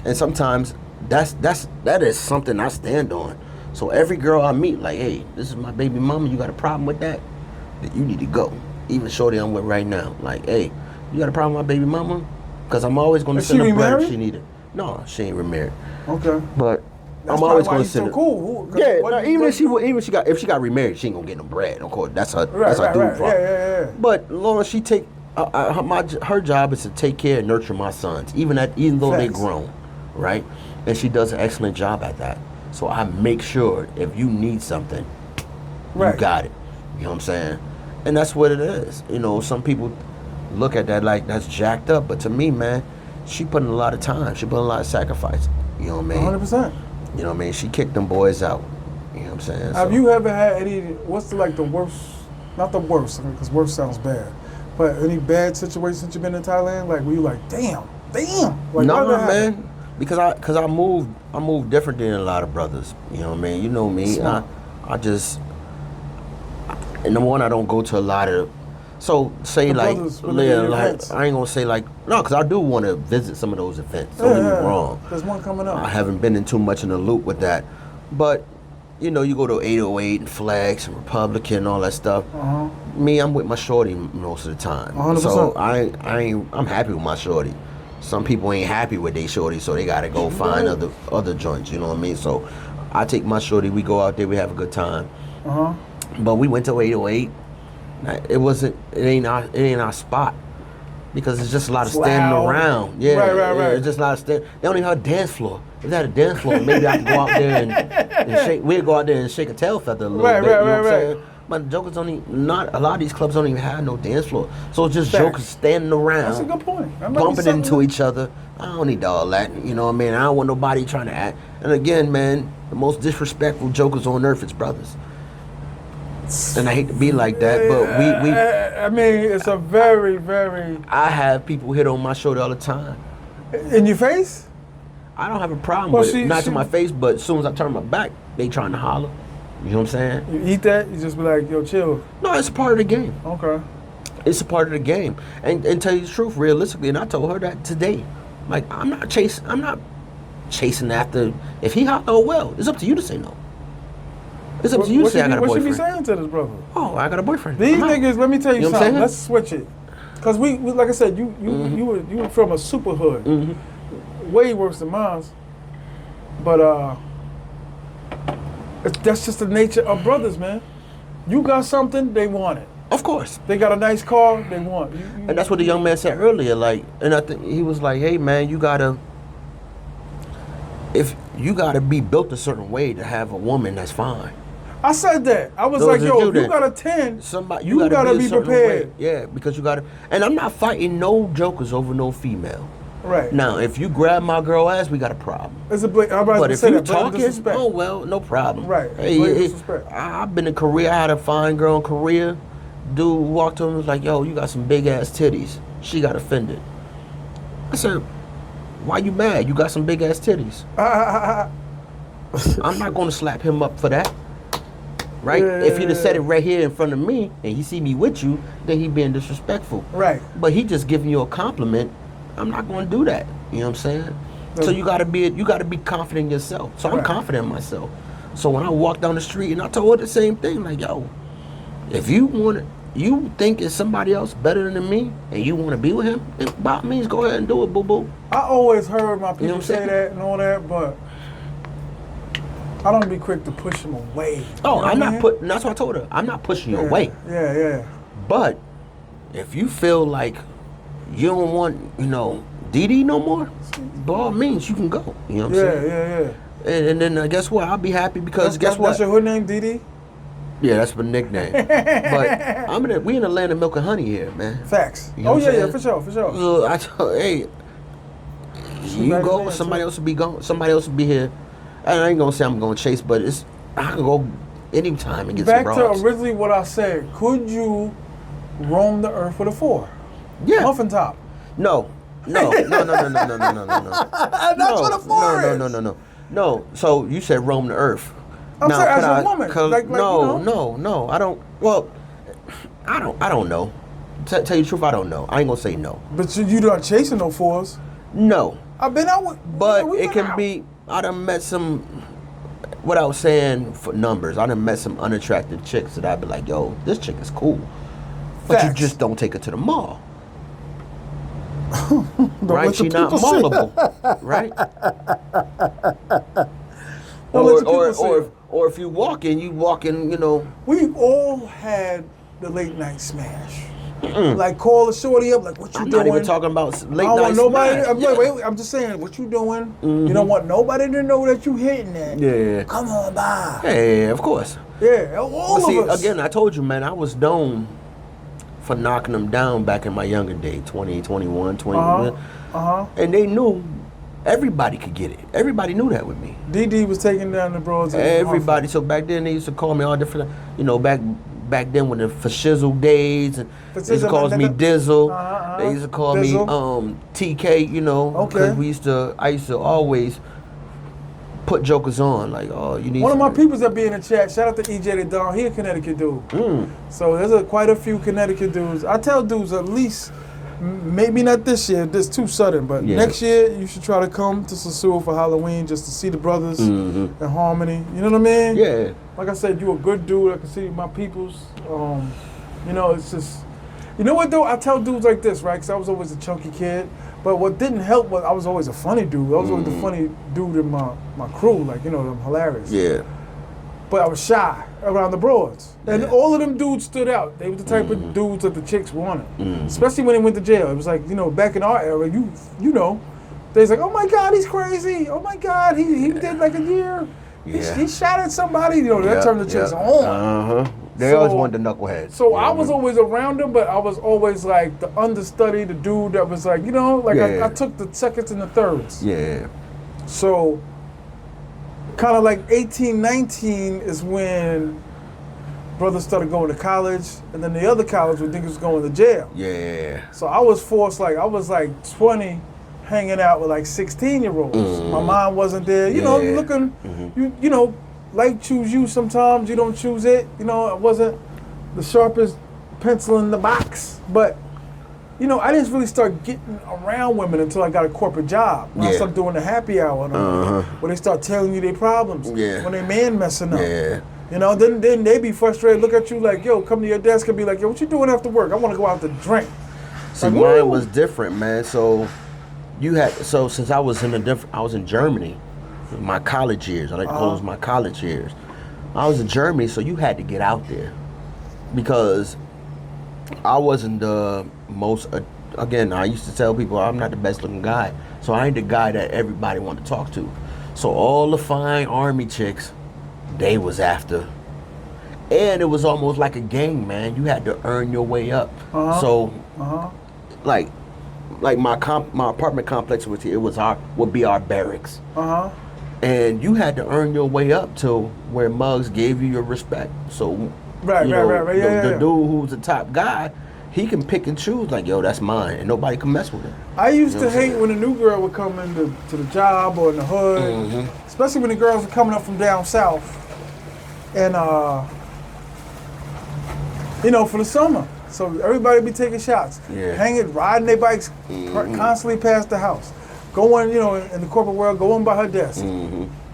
and sometimes that is something I stand on. So every girl I meet, like, hey, this is my baby mama. You got a problem with that? Then you need to go. Even shorty I'm with right now, like, hey, you got a problem with my baby mama? Because I'm always going to Is send she her bread if remarried? she need it. No, she ain't remarried. Okay. But That's I'm always why going to he's send so her. cool. Yeah, no, if she got remarried, she ain't gonna get no bread. Of course, that's her dude problem. Yeah. But Laura, she take her job is to take care and nurture my sons, even though they Facts. grown, right? And she does an excellent job at that. So I make sure if you need something, you got it. You know what I'm saying? And that's what it is. Some people look at that like that's jacked up, but to me, man, she put in a lot of time. She put in a lot of sacrifice. You know what I mean? 100%. You know what I mean? She kicked them boys out. You know what I'm saying? Have you ever had any? What's the worst? Not the worst, because worst sounds bad. But any bad situations since you've been in Thailand? Like, were you like, damn? Like, No, why that happen? man. Because I moved different than a lot of brothers. You know what I mean? You know me. Smart. And number one, I don't go to a lot of. So say The like, brothers really in your like events. I ain't gonna say like no, because I do want to visit some of those events. Don't get me wrong. There's one coming up. I haven't been in too much in the loop with that, but you go to 808 and Flags and Republican and all that stuff. Me, I'm with my shorty most of the time. 100%. So I'm happy with my shorty. Some people ain't happy with their shorty, so they gotta go find other joints. You know what I mean? So I take my shorty. We go out there. We have a good time. But we went to 808. It ain't our spot. Because it's just a lot of It's standing loud. around. Yeah, Right. It's just a lot of standing. They don't even have a dance floor. If they had a dance floor, maybe I could go out there and shake. We'd go out there and shake a tail feather a little bit. You know what I'm saying? But jokers don't even, a lot of these clubs don't even have no dance floor. So it's just jokers standing around. That's a good point. Bumping into each other. I don't need all that. You know what I mean? I don't want nobody trying to act. And again, man, the most disrespectful jokers on earth is brothers. And I hate to be like that, but we I mean, it's a very, very... I have people hit on my shoulder all the time. In your face? I don't have a problem with it. Not to my face, but as soon as I turn my back, they trying to holler. You know what I'm saying? You eat that, you just be like, yo, chill. No, it's a part of the game. Okay. It's a part of the game. And tell you the truth, realistically, and I told her that today. Like, I'm not chasing after, if he holler, oh well, it's up to you to say no. It's up to you to say I got a boyfriend. What you be saying to this brother? Oh, I got a boyfriend. These niggas, let me tell you, something. Saying? Let's switch it. Because we like I said, you were from a super hood. Mm-hmm. Way worse than mine. But that's just the nature of brothers, man. You got something, they want it. Of course. They got a nice car, they want it. And that's what the young man said earlier. Like, and I think he was like, hey man, you gotta be built a certain way to have a woman that's fine. I said that. I was like, yo, if you got a 10, you gotta be prepared. Yeah, because you gotta. And I'm not fighting no jokers over no female. Right. Now, if you grab my girl ass, we got a problem. It's a but if you talking, oh well, no problem. Right. Hey, I've been in Korea. I had a fine girl in Korea. Dude walked to him and was like, yo, you got some big ass titties. She got offended. I said, why you mad? You got some big ass titties. I'm not gonna slap him up for that. Right? Yeah. If he'd have said it right here in front of me and he see me with you, then he being disrespectful. Right. But he just giving you a compliment. I'm not gonna do that. You know what I'm saying? So you gotta be confident in yourself. So I'm confident in myself. So when I walk down the street and I told her the same thing, like, yo, if you think it's somebody else better than me and you wanna be with him, then by all means go ahead and do it, boo boo. I always heard my people say that and all that, but I don't be quick to push them away. Oh, I'm not putting. That's what I told her. I'm not pushing you away. Yeah. But if you feel like you don't want, DD no more, by all means you can go. You know what I'm saying? Yeah. And then guess what? I'll be happy because guess what? That's your hood name, DD? Yeah, that's my nickname. But we in the land of milk and honey here, man. Facts. You know for sure. So I told, hey, you go, somebody else will be gone. Somebody else will be here. And I ain't gonna say I'm gonna chase, but I can go anytime and get some broads. Back to originally what I said. Could you roam the earth with a 4? Yeah. Muffin top. No. That's what a 4 is. No. So you said roam the earth. I'm saying as a woman. No. I don't. Well, I don't know. Tell you the truth, I don't know. I ain't gonna say no. But you not chasing no 4s. No. I've been out with. But it can be. I done met some, without saying for numbers, I done met some unattractive chicks that I'd be like, yo, this chick is cool. But you just don't take her to the mall. Right? She not mallable. Right? Or if you walk in, We all had the late night smash. Like call a shorty up, like what you I'm doing? not even talking about late I don't night want nobody. smash. Wait, I'm just saying, what you doing? You don't want nobody to know that you hitting that. Yeah. Come on by. Yeah, of course. Yeah, all of us. Again, I told you, man, I was known for knocking them down back in my younger day, 20, 21, 21. And they knew everybody could get it. Everybody knew that with me. DD was taking down the bros. Everybody. So back then they used to call me all different, back then when the for shizzle days, and they used to call me Dizzle. They used to call me TK, because I used to always put jokers on, like, oh, you need. One of my peoples that be in the chat, shout out to EJ the Don, he a Connecticut dude. So there's quite a few Connecticut dudes. I tell dudes at least, maybe not this year, this too sudden, but next year you should try to come to Sasua for Halloween just to see the brothers in harmony. You know what I mean? Yeah. Like I said, you a good dude. I can see my peoples. It's just, you know what though? I tell dudes like this, right? Because I was always a chunky kid. But what didn't help was I was always a funny dude. I was always the funny dude in my crew. Like, I'm hilarious. Yeah. but I was shy around the broads. And Yeah. all of them dudes stood out. They were the type of dudes that the chicks wanted. Especially when they went to jail. It was like, back in our era, you know, they was like, oh my God, he's crazy. Oh my God, he did like a year. Yeah. He shot at somebody. That turned the chicks on. They always wanted the knuckleheads. So I was always around them, but I was always like the understudy, the dude that was like, I took the seconds and the thirds. Yeah. So kind of like 18, 19 is when brothers started going to college, and then the other college when niggas was going to jail. Yeah. So I was forced, I was 20, hanging out with 16-year-olds. My mom wasn't there. Looking, life choose you sometimes. You don't choose it. I wasn't the sharpest pencil in the box. But, I didn't really start getting around women until I got a corporate job. When I started doing the happy hour, where they start telling you their problems. Yeah. When their man messing up. Yeah. Then they be frustrated, look at you like, yo, come to your desk and be like, yo, what you doing after work? I want to go out to drink. See, mine was different, man. So since I was in Germany, my college years. I like to call those my college years. I was in Germany, so you had to get out there because I wasn't the most. Again, I used to tell people I'm not the best looking guy, so I ain't the guy that everybody wanted to talk to. So all the fine army chicks, they was after, and it was almost like a game, man. You had to earn your way up. So, like my apartment complex would be our barracks. And you had to earn your way up to where Muggs gave you your respect. So, the dude who's the top guy, he can pick and choose. Like, yo, that's mine, and nobody can mess with him. I used to hate when a new girl would come into the job or in the hood, especially when the girls were coming up from down south, and for the summer. So everybody be taking shots, riding their bikes constantly past the house, going, in the corporate world, going by her desk.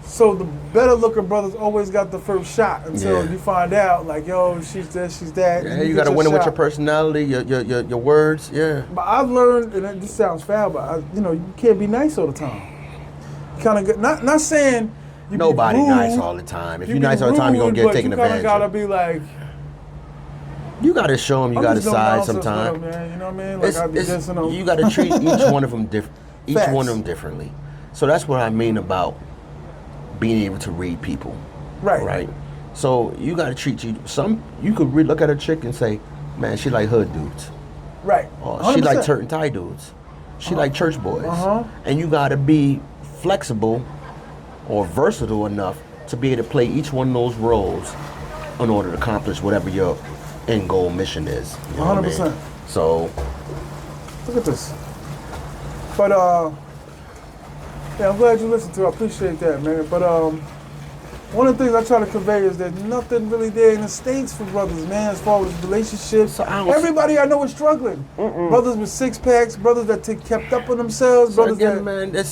So the better looking brothers always got the first shot until you find out, like, yo, she's this, she's that. Yeah, you got to win it with your personality, your words, But I've learned, and this sounds foul, but you can't be nice all the time. Kind of not saying you nobody be rude, nice all the time. If you're nice all the time, you're gonna get taken advantage of. You kind of gotta be like. You gotta show them you got a side sometimes. You know what I mean? Like I be dissing them. You gotta treat each one of them differently. So that's what I mean about being able to read people. Right. So you gotta treat you could look at a chick and say, man, she like hood dudes. Right. Or she like turtle tie dudes. She like church boys. And you gotta be flexible or versatile enough to be able to play each one of those roles in order to accomplish whatever your end goal mission is. 100%. So look at this. But I'm glad you listened to it. I appreciate that, man. But one of the things I try to convey is there's nothing really there in the States for brothers, man, as far as relationships. So everybody I know is struggling. Brothers with six packs, brothers that kept up on themselves, brothers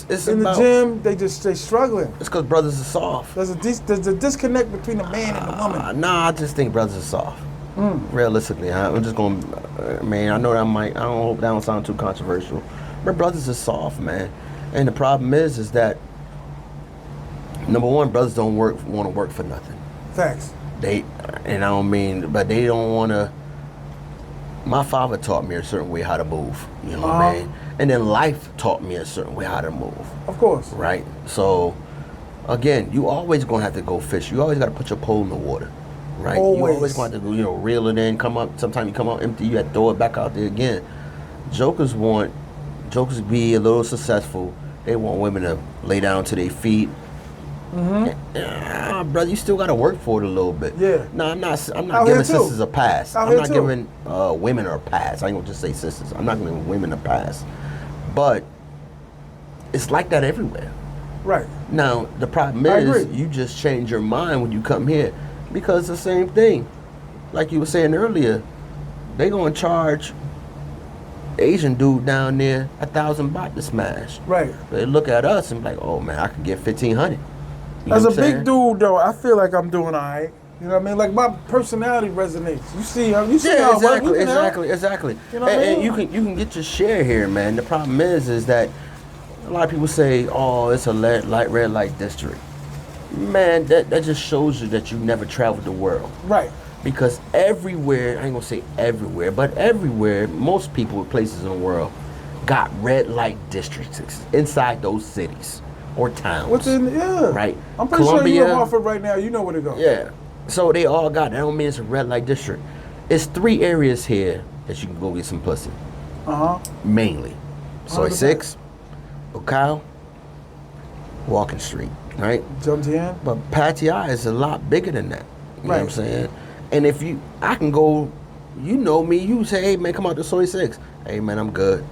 it's in the gym, they struggling. It's because brothers are soft. There's a disconnect between the man and the woman. Nah, I just think brothers are soft. Realistically, I'm just going, man, I know I don't hope that don't sound too controversial, but brothers are soft, man. And the problem is that, number one, brothers don't want to work for nothing. Facts. But they don't want to. My father taught me a certain way how to move, you know what I mean? And then life taught me a certain way how to move. Of course. Right? So, again, you always going to have to go fish. You always got to put your pole in the water. Right? Always. You always want to, reel it in, come up. Sometimes you come out empty, you have to throw it back out there again. Jokers be a little successful. They want women to lay down to their feet. Brother, you still got to work for it a little bit. Yeah. No, I'm not giving sisters a pass. I'm not giving women a pass. I ain't gonna just say sisters. I'm not giving women a pass. But it's like that everywhere. Right. Now the problem is you just change your mind when you come here, because it's the same thing. Like you were saying earlier, they gonna charge Asian dude down there 1,000 baht to smash. Right. They look at us and be like, oh man, I could get 1,500. As a big dude though, I feel like I'm doing all right. You know what I mean? Like my personality resonates. You see how exactly. You know what I mean? And you can get your share here, man. The problem is that a lot of people say, oh, it's a red light district. Man, that just shows you that you never traveled the world. Right. Because everywhere, I ain't gonna say everywhere, but everywhere, most people, places in the world, got red light districts inside those cities or towns. Right? I'm pretty sure you're in Hartford right now. You know where to go. Yeah. So they all got, that don't mean it's a red light district. It's 3 areas here that you can go get some pussy. Mainly. Soy 6, Bucal, Walking Street, right? Jumtian. But Pattaya is a lot bigger than that. You know what I'm saying? And if I can go, you know me, you say, hey man, come out to Soy 6. Hey man, I'm good.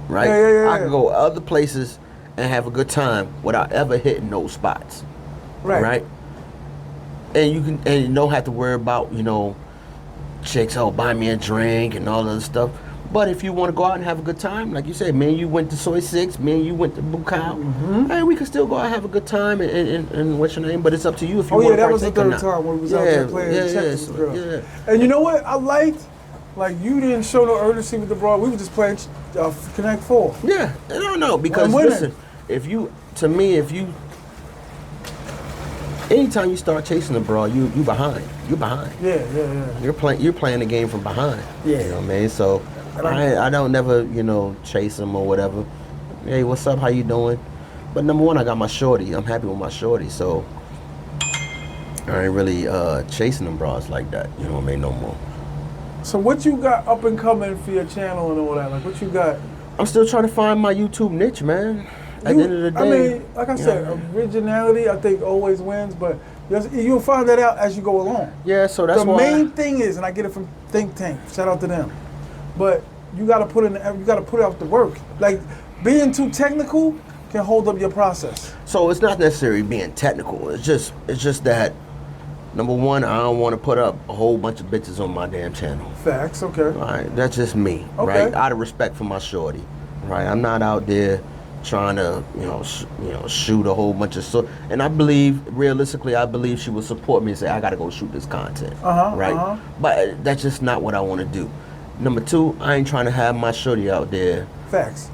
Right? I can go other places and have a good time without ever hitting those spots. Right? And you don't have to worry about, you know, chicks, oh, buy me a drink and all that other stuff. But if you want to go out and have a good time, like you said, man, you went to Soy 6, man, you went to Bucal, hey, we can still go out and have a good time and what's your name? But it's up to you if you want to that was the partake or third not. time when we was out there playing chess with the girl. And you know what I liked? Like, you didn't show no urgency with the broad. We were just playing Connect 4. Yeah, I don't know, because listen, anytime you start chasing the broad, you behind. You behind. Yeah. You're playing the game from behind. Yeah. You know what I mean? So I don't never, you know, chase them or whatever. Hey, what's up? How you doing? But number one, I got my shorty. I'm happy with my shorty, so I ain't really chasing them broads like that. You know what I mean? No more. So what you got up and coming for your channel and all that? Like, what you got? I'm still trying to find my YouTube niche, man. At the end of the day, I mean, like I said, originality I think always wins, but you'll find that out as you go along. Yeah, so that's why the main thing is, and I get it from Think Tank. Shout out to them. But you got to put out the work. Like, being too technical can hold up your process. So it's not necessarily being technical. It's just that, number one, I don't want to put up a whole bunch of bitches on my damn channel. Facts, okay. All right, that's just me, right? Out of respect for my shorty, right? I'm not out there trying to, shoot a whole bunch of and I believe, realistically, she will support me and say, I got to go shoot this content, right? But that's just not what I want to do. Number two, I ain't trying to have my shorty out there. Facts.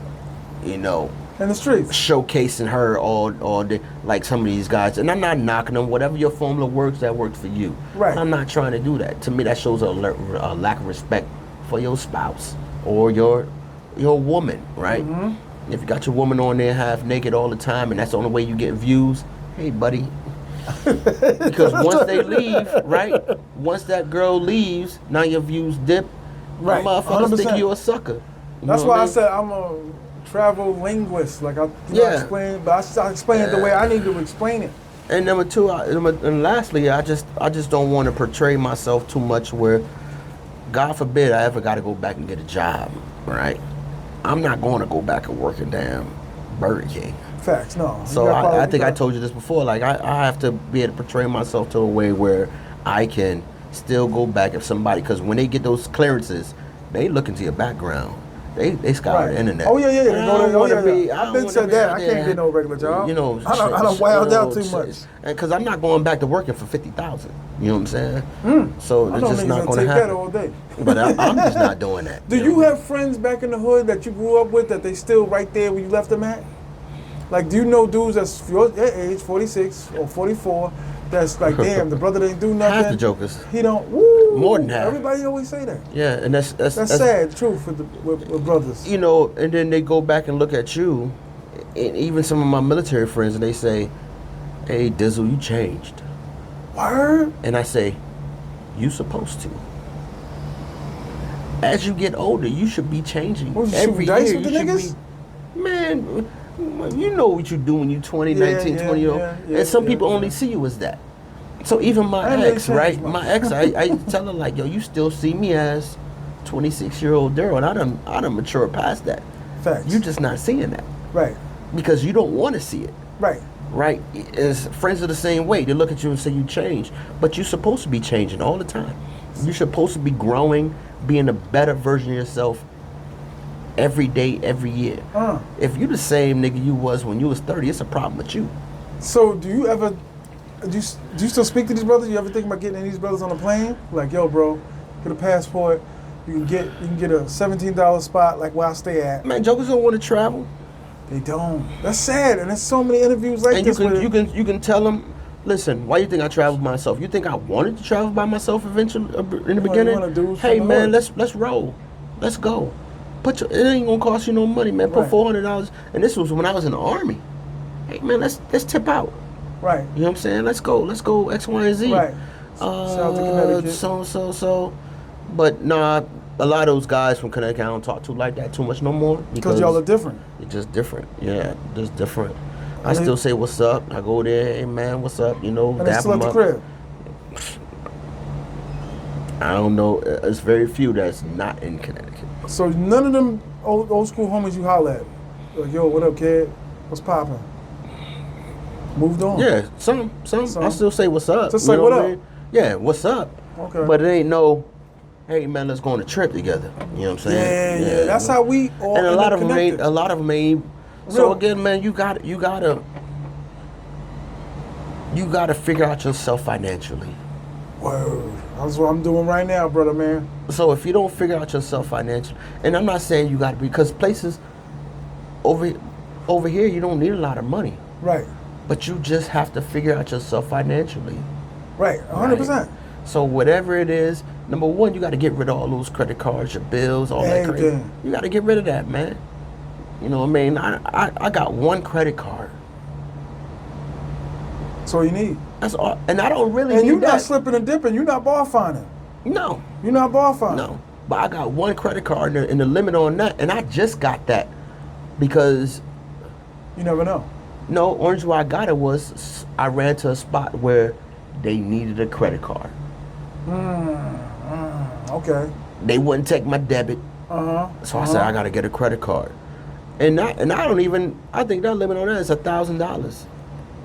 You know, in the streets, showcasing her all day, like some of these guys. And I'm not knocking them. Whatever your formula works, that works for you. Right. I'm not trying to do that. To me, that shows a lack of respect for your spouse or your woman, right? If you got your woman on there half naked all the time, and that's the only way you get views, hey, buddy. Because once they leave, right? Once that girl leaves, now your views dip. Right. Motherfuckers think you a sucker. That's why I said I'm a travel linguist. Like, I explain, but I explain it the way I need to explain it. And number two, and lastly, I just don't want to portray myself too much where, God forbid, I ever got to go back and get a job, right? I'm not going to go back and work in damn Burger King. Facts, no. So I think I told you this before. Like, I have to be able to portray myself to a way where I can still go back if somebody, because when they get those clearances, they look into your background. They scour the internet. Oh yeah. I've been said that. I can't get no regular job. You know, I don't wild out too much. Because I'm not going back to working for $50,000. You know what I'm saying? So it's just not going to happen. That all day. But I'm just not doing that. Do you have friends back in the hood that you grew up with that they still right there where you left them at? Like, do you know dudes that's your age, 46 or 44? That's like, damn, the brother didn't do nothing. Half the jokers. He don't. Woo, more than half. Everybody always say that. Yeah, and that's sad truth with brothers. You know, and then they go back and look at you, and even some of my military friends, and they say, "Hey, Dizzle, you changed." Word. And I say, "You supposed to." As you get older, you should be changing. Every year, you should be. Man, you know what you do when you're 20, 19, 20 years old. And some people only see you as that. So even my ex, right? My ex, I tell her like, yo, you still see me as 26-year-old Daryl, and I done matured past that. Facts. You're just not seeing that. Right. Because you don't want to see it. Right. Right? As friends are the same way. They look at you and say you changed. But you're supposed to be changing all the time. You're supposed to be growing, being a better version of yourself every day, every year. If you the same nigga you was when you was 30, it's a problem with you. So do you still speak to these brothers? You ever think about getting these brothers on a plane? Like, yo, bro, get a passport. You can get a $17 spot like where I stay at. Man, jokers don't want to travel. They don't. That's sad. And there's so many interviews like this. And you can tell them, Listen, why you think I traveled by myself? You think I wanted to travel by myself eventually in the beginning? wanna do Hey some man, work. let's roll, let's go. It ain't gonna cost you no money, man. Put Right. $400, and this was when I was in the army. Hey man, let's tip out. Right. You know what I'm saying? Let's go X, Y, and Z. Right. Shout out to Connecticut. So. But nah, a lot of those guys from Connecticut I don't talk to like that too much no more. Because y'all are different. You're just different. Yeah, just different. I still say what's up. I go there, hey man, what's up? You know, And they dap still at them the up. crib. I don't know. It's very few that's not in Connecticut. So none of them old school homies you holler at. Like, yo, what up, kid? What's poppin'? Moved on. Yeah, some. I still say what's up. Just you say know what I up. mean? Yeah, what's up? Okay. But it ain't no, hey man, let's go on a trip together. You know what I'm saying? Yeah. That's how we all And a end lot up of them ain't. connected. A lot of them ain't. So Real. again, man, you gotta figure out yourself financially. Word. That's what I'm doing right now, brother, man. So if you don't figure out yourself financially, and I'm not saying you got to be, because places over here you don't need a lot of money, Right. but you just have to figure out yourself financially. Right. 100%. Right? So whatever it is, number one, you got to get rid of all those credit cards, your bills, all that crazy. Everything. You got to get rid of that, man. You know what I mean? I got one credit card. That's all you need. That's all, and I don't really And need you're not that. slipping and dipping. You're not bar finding. No, You're not bar finding. no. But I got one credit card and the limit on that, and I just got that because You never know. no, orange why I got it was I ran to a spot where they needed a credit card. Okay. They wouldn't take my debit, so I said I got to get a credit card, and I don't even. I think that limit on that is $1,000,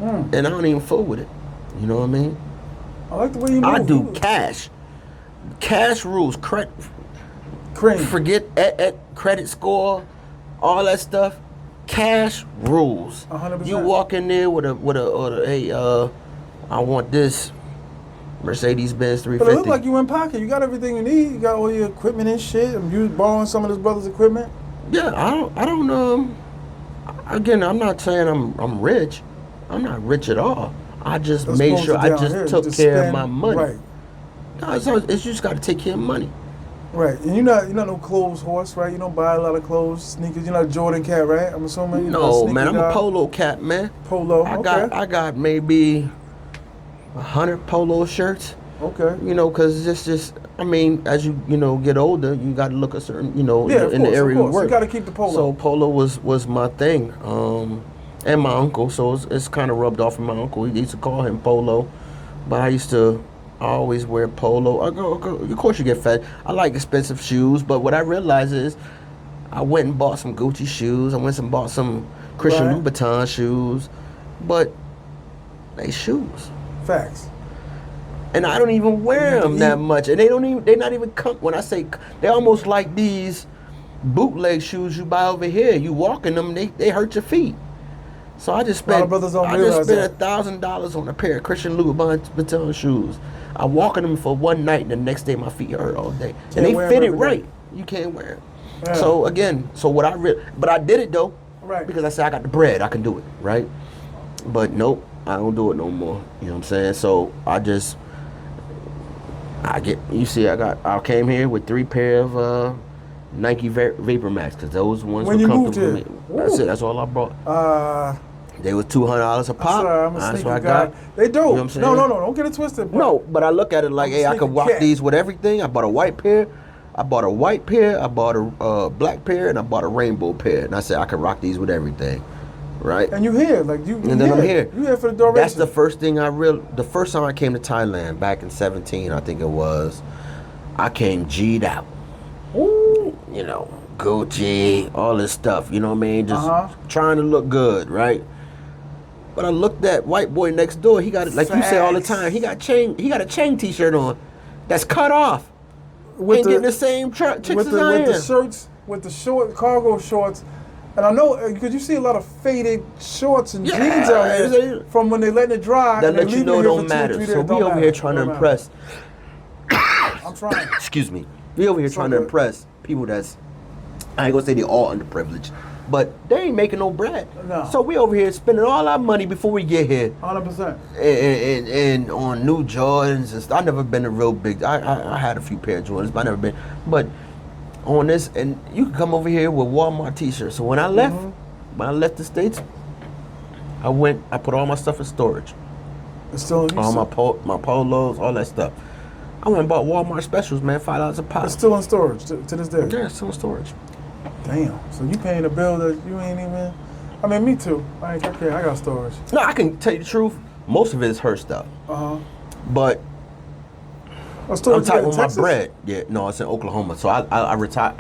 and I don't even fool with it. You know what I mean? I like the way you move. I do cash rules, Cream. forget credit score, all that stuff. Cash rules. 100%. You walk in there with a hey, I want this Mercedes-Benz But it 350. look like you in pocket. You got everything you need. You got all your equipment and shit. And you borrowing some of this brother's equipment. Yeah, I don't again, I'm not saying I'm rich. I'm not rich at all. I just That's made supposed sure to I down just here. took Just care of spend- my money. Right. No, it's you just got to take care of money. Right. And you're not no clothes horse, right? You don't buy a lot of clothes, sneakers. You're not a Jordan cat, right? I'm assuming. You're not a No, sneaker man, I'm guy. a polo cat, man. Polo. Okay. I got maybe 100 polo shirts. Okay. You know, because it's just I mean, as you get older, you got to look at certain Yeah, in the area of you course. work. You got to keep the polo. So polo was my thing, and my uncle. So it's kind of rubbed off of my uncle. He used to call him Polo, but I always wear polo. Of course, you get fat. I like expensive shoes, but what I realized is, I went and bought some Gucci shoes. I went and bought some Christian Right. Louboutin shoes, but they shoes. Facts. And I don't even wear them that much. And they're not even when I say, they're almost like these bootleg shoes you buy over here. You walk in them, they hurt your feet. So I just A lot spent of brothers don't realize that. $1,000 on a pair of Christian Louboutin shoes. I walk in them for one night, and the next day my feet hurt all day. Can't And they wear 'em fit it every day. right. You can't wear them. Yeah. So again, but I did it though. Right. Because I said I got the bread, I can do it, right? But nope, I don't do it no more. You know what I'm saying? So I came here with 3 pair of Nike Vapor Max, because those ones When were you comfortable moved for me. here. That's Ooh. it. That's all I brought. They were $200 a pop. Sorry, I'm a That's sneaker what I guy. got. They dope. You know what I'm saying? No, don't get it twisted. Bro. No, but I look at it like, I'm a hey, I sneaker could rock cat. these with everything. I bought a white pair. I bought a black pair, and I bought a rainbow pair. And I said I could rock these with everything, right? And you here, like you. And then I'm here. You here for the duration. That's the first thing the first time I came to Thailand back in 17, I think it was, I came G'd out. Ooh. You know, Gucci, all this stuff, you know what I mean? Just trying to look good, right? But I looked at white boy next door, he got, like you say all the time, he got a chain t-shirt on that's cut off. Ain't getting the same chicks with as I am. the shirts, with the short cargo shorts. And I know, because you see a lot of faded shorts and jeans out here from when they letting it dry. That and they let you leaving know it it here don't for 2 or matter. 3 So days. we Don't over matter. here trying to Don't impress. matter. I'm trying. Excuse me. We over here trying to good. impress people that's, I ain't gonna say they all underprivileged, but they ain't making no bread. No. So we over here spending all our money before we get here. 100%. And on new Jordans and stuff. I never been a real big. I had a few pair of Jordans, but I never been. But on this, and you can come over here with Walmart T-shirts. So when I left the States, I put all my stuff in storage. It's still in All my polos, all that stuff. I went and bought Walmart specials, man, $5 a pop. It's still in storage to this day. Yeah, it's still in storage. Damn. So you paying a bill that you ain't even. I mean, me too. I got storage. No, I can tell you the truth. Most of it is her stuff. But storage I'm tight with my Texas? bread. Yeah, no, it's in Oklahoma. So I retired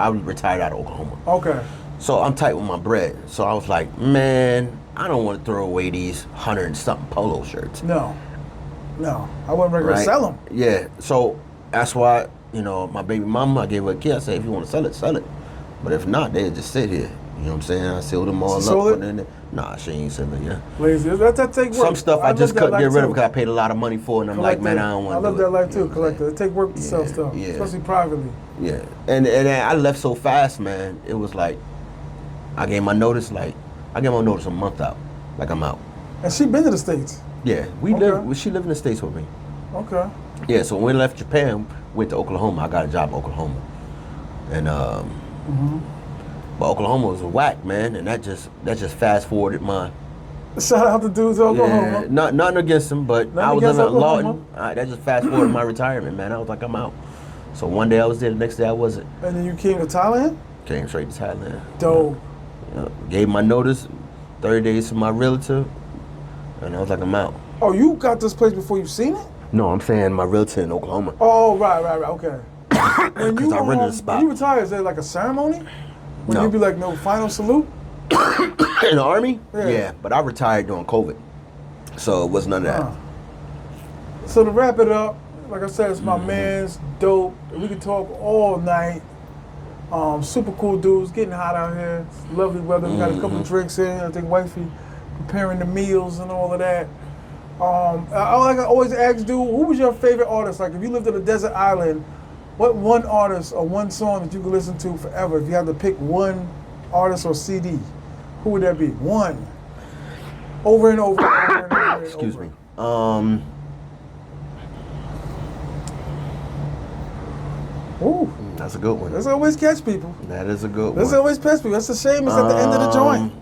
out of Oklahoma. Okay. So I'm tight with my bread. So I was like, man, I don't want to throw away these 100 and something polo shirts. No, I wasn't ready to sell them. Yeah, so that's why, my baby mama, I gave her a key. I said, if you want to sell it, sell it. But if not, they'll just sit here. You know what I'm saying? I sealed them all up. Sold it? In there. Nah, she ain't selling it yet. Lazy. That take work. Some stuff I just couldn't get rid of too. because I paid a lot of money for it, and I'm like, man, I don't want to do it. I love that life You know too, collector. It take work to sell stuff, especially privately. Yeah, and I left so fast, man. It was like, I gave my notice a month out. Like, I'm out. And she been to the States? Yeah, she lived in the States with me. Okay. Yeah, so when we left Japan, went to Oklahoma. I got a job in Oklahoma. And, but Oklahoma was a whack, man, and that just fast forwarded my. Shout out to dudes in Oklahoma. Yeah, nothing against them, but I was living in Lawton. That just fast forwarded my retirement, man. I was like, I'm out. So one day I was there, the next day I wasn't. And then you came to Thailand? Came straight to Thailand. Dope. Gave my notice, 30 days to my realtor, and I was like, I'm out. Oh, you got this place before you seen it? No, I'm saying my realtor in Oklahoma. Oh, right, okay. Because I rented a spot. When you retire, is there like a ceremony? When No. you be like, no, final salute? In the Army? Yeah. But I retired during COVID, so it was none of that. So to wrap it up, like I said, it's my man's dope. We can talk all night. Super cool dudes, getting hot out here. It's lovely weather. We got a couple drinks in. I think wifey preparing the meals and all of that. I always ask, dude, who was your favorite artist? Like, if you lived on a desert island, what one artist or one song that you could listen to forever? If you had to pick one artist or CD, who would that be? One. Over and over and over and over. Excuse me. Ooh. That's a good one. Let's always catch people. That is a good one. Let's always catch people. That's a shame. It's at the end of the joint.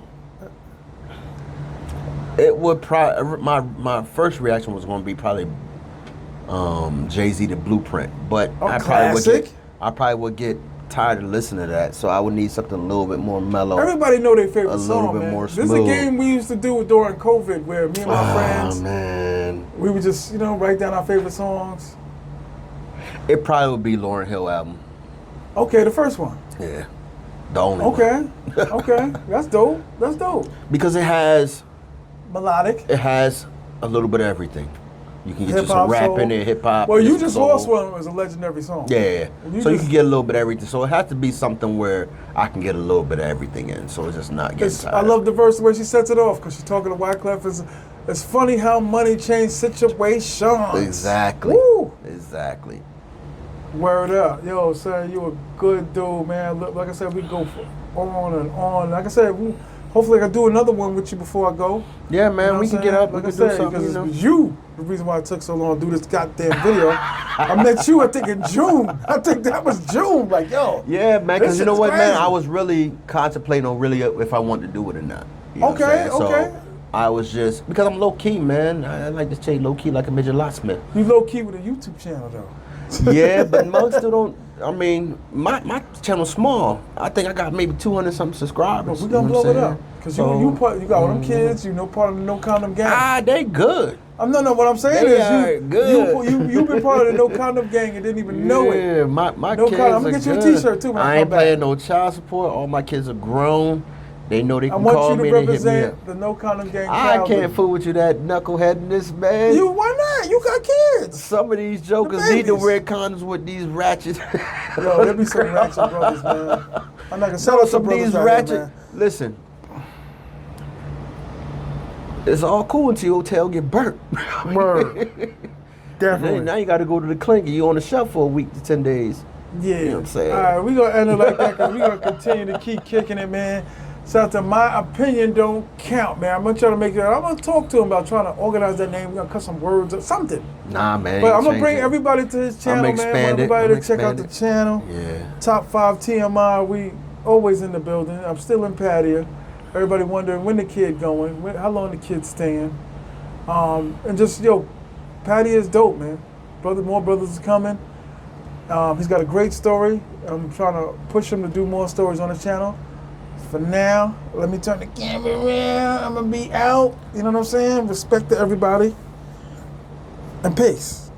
It would probably my first reaction was going to be probably Jay-Z The Blueprint, but I probably would get tired of listening to that, so I would need something a little bit more mellow. Everybody know their favorite song, a little bit man. more This smooth. is a game we used to do during COVID, where me and my friends, man, we would just write down our favorite songs. It probably would be Lauryn Hill album. Okay, the first one. Yeah, the only one. Okay, that's dope. That's dope. Because it has melodic. It has a little bit of everything. You can get Hip-hop, you some rap soul. in there, hip hop. Well, You Just Lost One was a legendary song. Yeah. So you can get a little bit of everything. So it has to be something where I can get a little bit of everything in. So it's just not getting tired. I love the verse, the way she sets it off, because she's talking to Wyclef. It's funny how money changed situations. Exactly. Woo! Exactly. Word up. Yo, son, you a good dude, man. Look, like I said, we go on and on. Like I said, hopefully I can do another one with you before I go. Yeah, man, we can get up. Like we I can said, do something. because it was you, the reason why it took so long to do this goddamn video. I met you, I think, in June. I think that was June. Like, yo. Yeah, man, because you know what, crazy. man? I was really contemplating on if I wanted to do it or not. You know what I'm Okay. saying? So I was just, because I'm low key, man. I like to stay low key like a midget locksmith. You low key with a YouTube channel, though. Yeah, but most still don't. I mean, my channel's small. I think I got maybe 200 something subscribers. Well, we gonna blow it up. Because you got all them kids, part of the No Condom gang. They good. No, what I'm saying is good. you've been part of the No Condom gang and didn't even know it. Yeah, my no kids condom. I'm gonna get you a t-shirt too when I I ain't come paying back. no child support. All my kids are grown. They know they can I call want me you to and hit me up. represent the No Condom gang. I proudly. can't fool with you, that knuckleheadness, man. Why not? You got kids. Some of these jokers need to wear condoms with these ratchets. Yo, there be some ratchet brothers, man. I'm not gonna shout out some brothers out ratchet. here, man. Listen, it's all cool until your hotel get burnt. Word. Definitely. Now you got to go to the clinic and you on the shelf for a week to 10 days. Yeah. You know what I'm saying? All right, we gonna end it like that because we gonna continue to keep kicking it, man. Shout out to My Opinion Don't Count, man. I'm gonna try to make it. I'm gonna talk to him about trying to organize that name. We're gonna cut some words or something. Nah, man. But I'm gonna bring change it. everybody to his channel, man. I want everybody to check out the channel. Yeah. Top 5 T.M.I. We always in the building. I'm still in Pattaya. Everybody wondering when the kid going, how long the kid's staying. And just, Pattaya is dope, man. More brothers are coming. He's got a great story. I'm trying to push him to do more stories on the channel. For now, let me turn the camera around. I'm gonna be out. You know what I'm saying? Respect to everybody. And peace.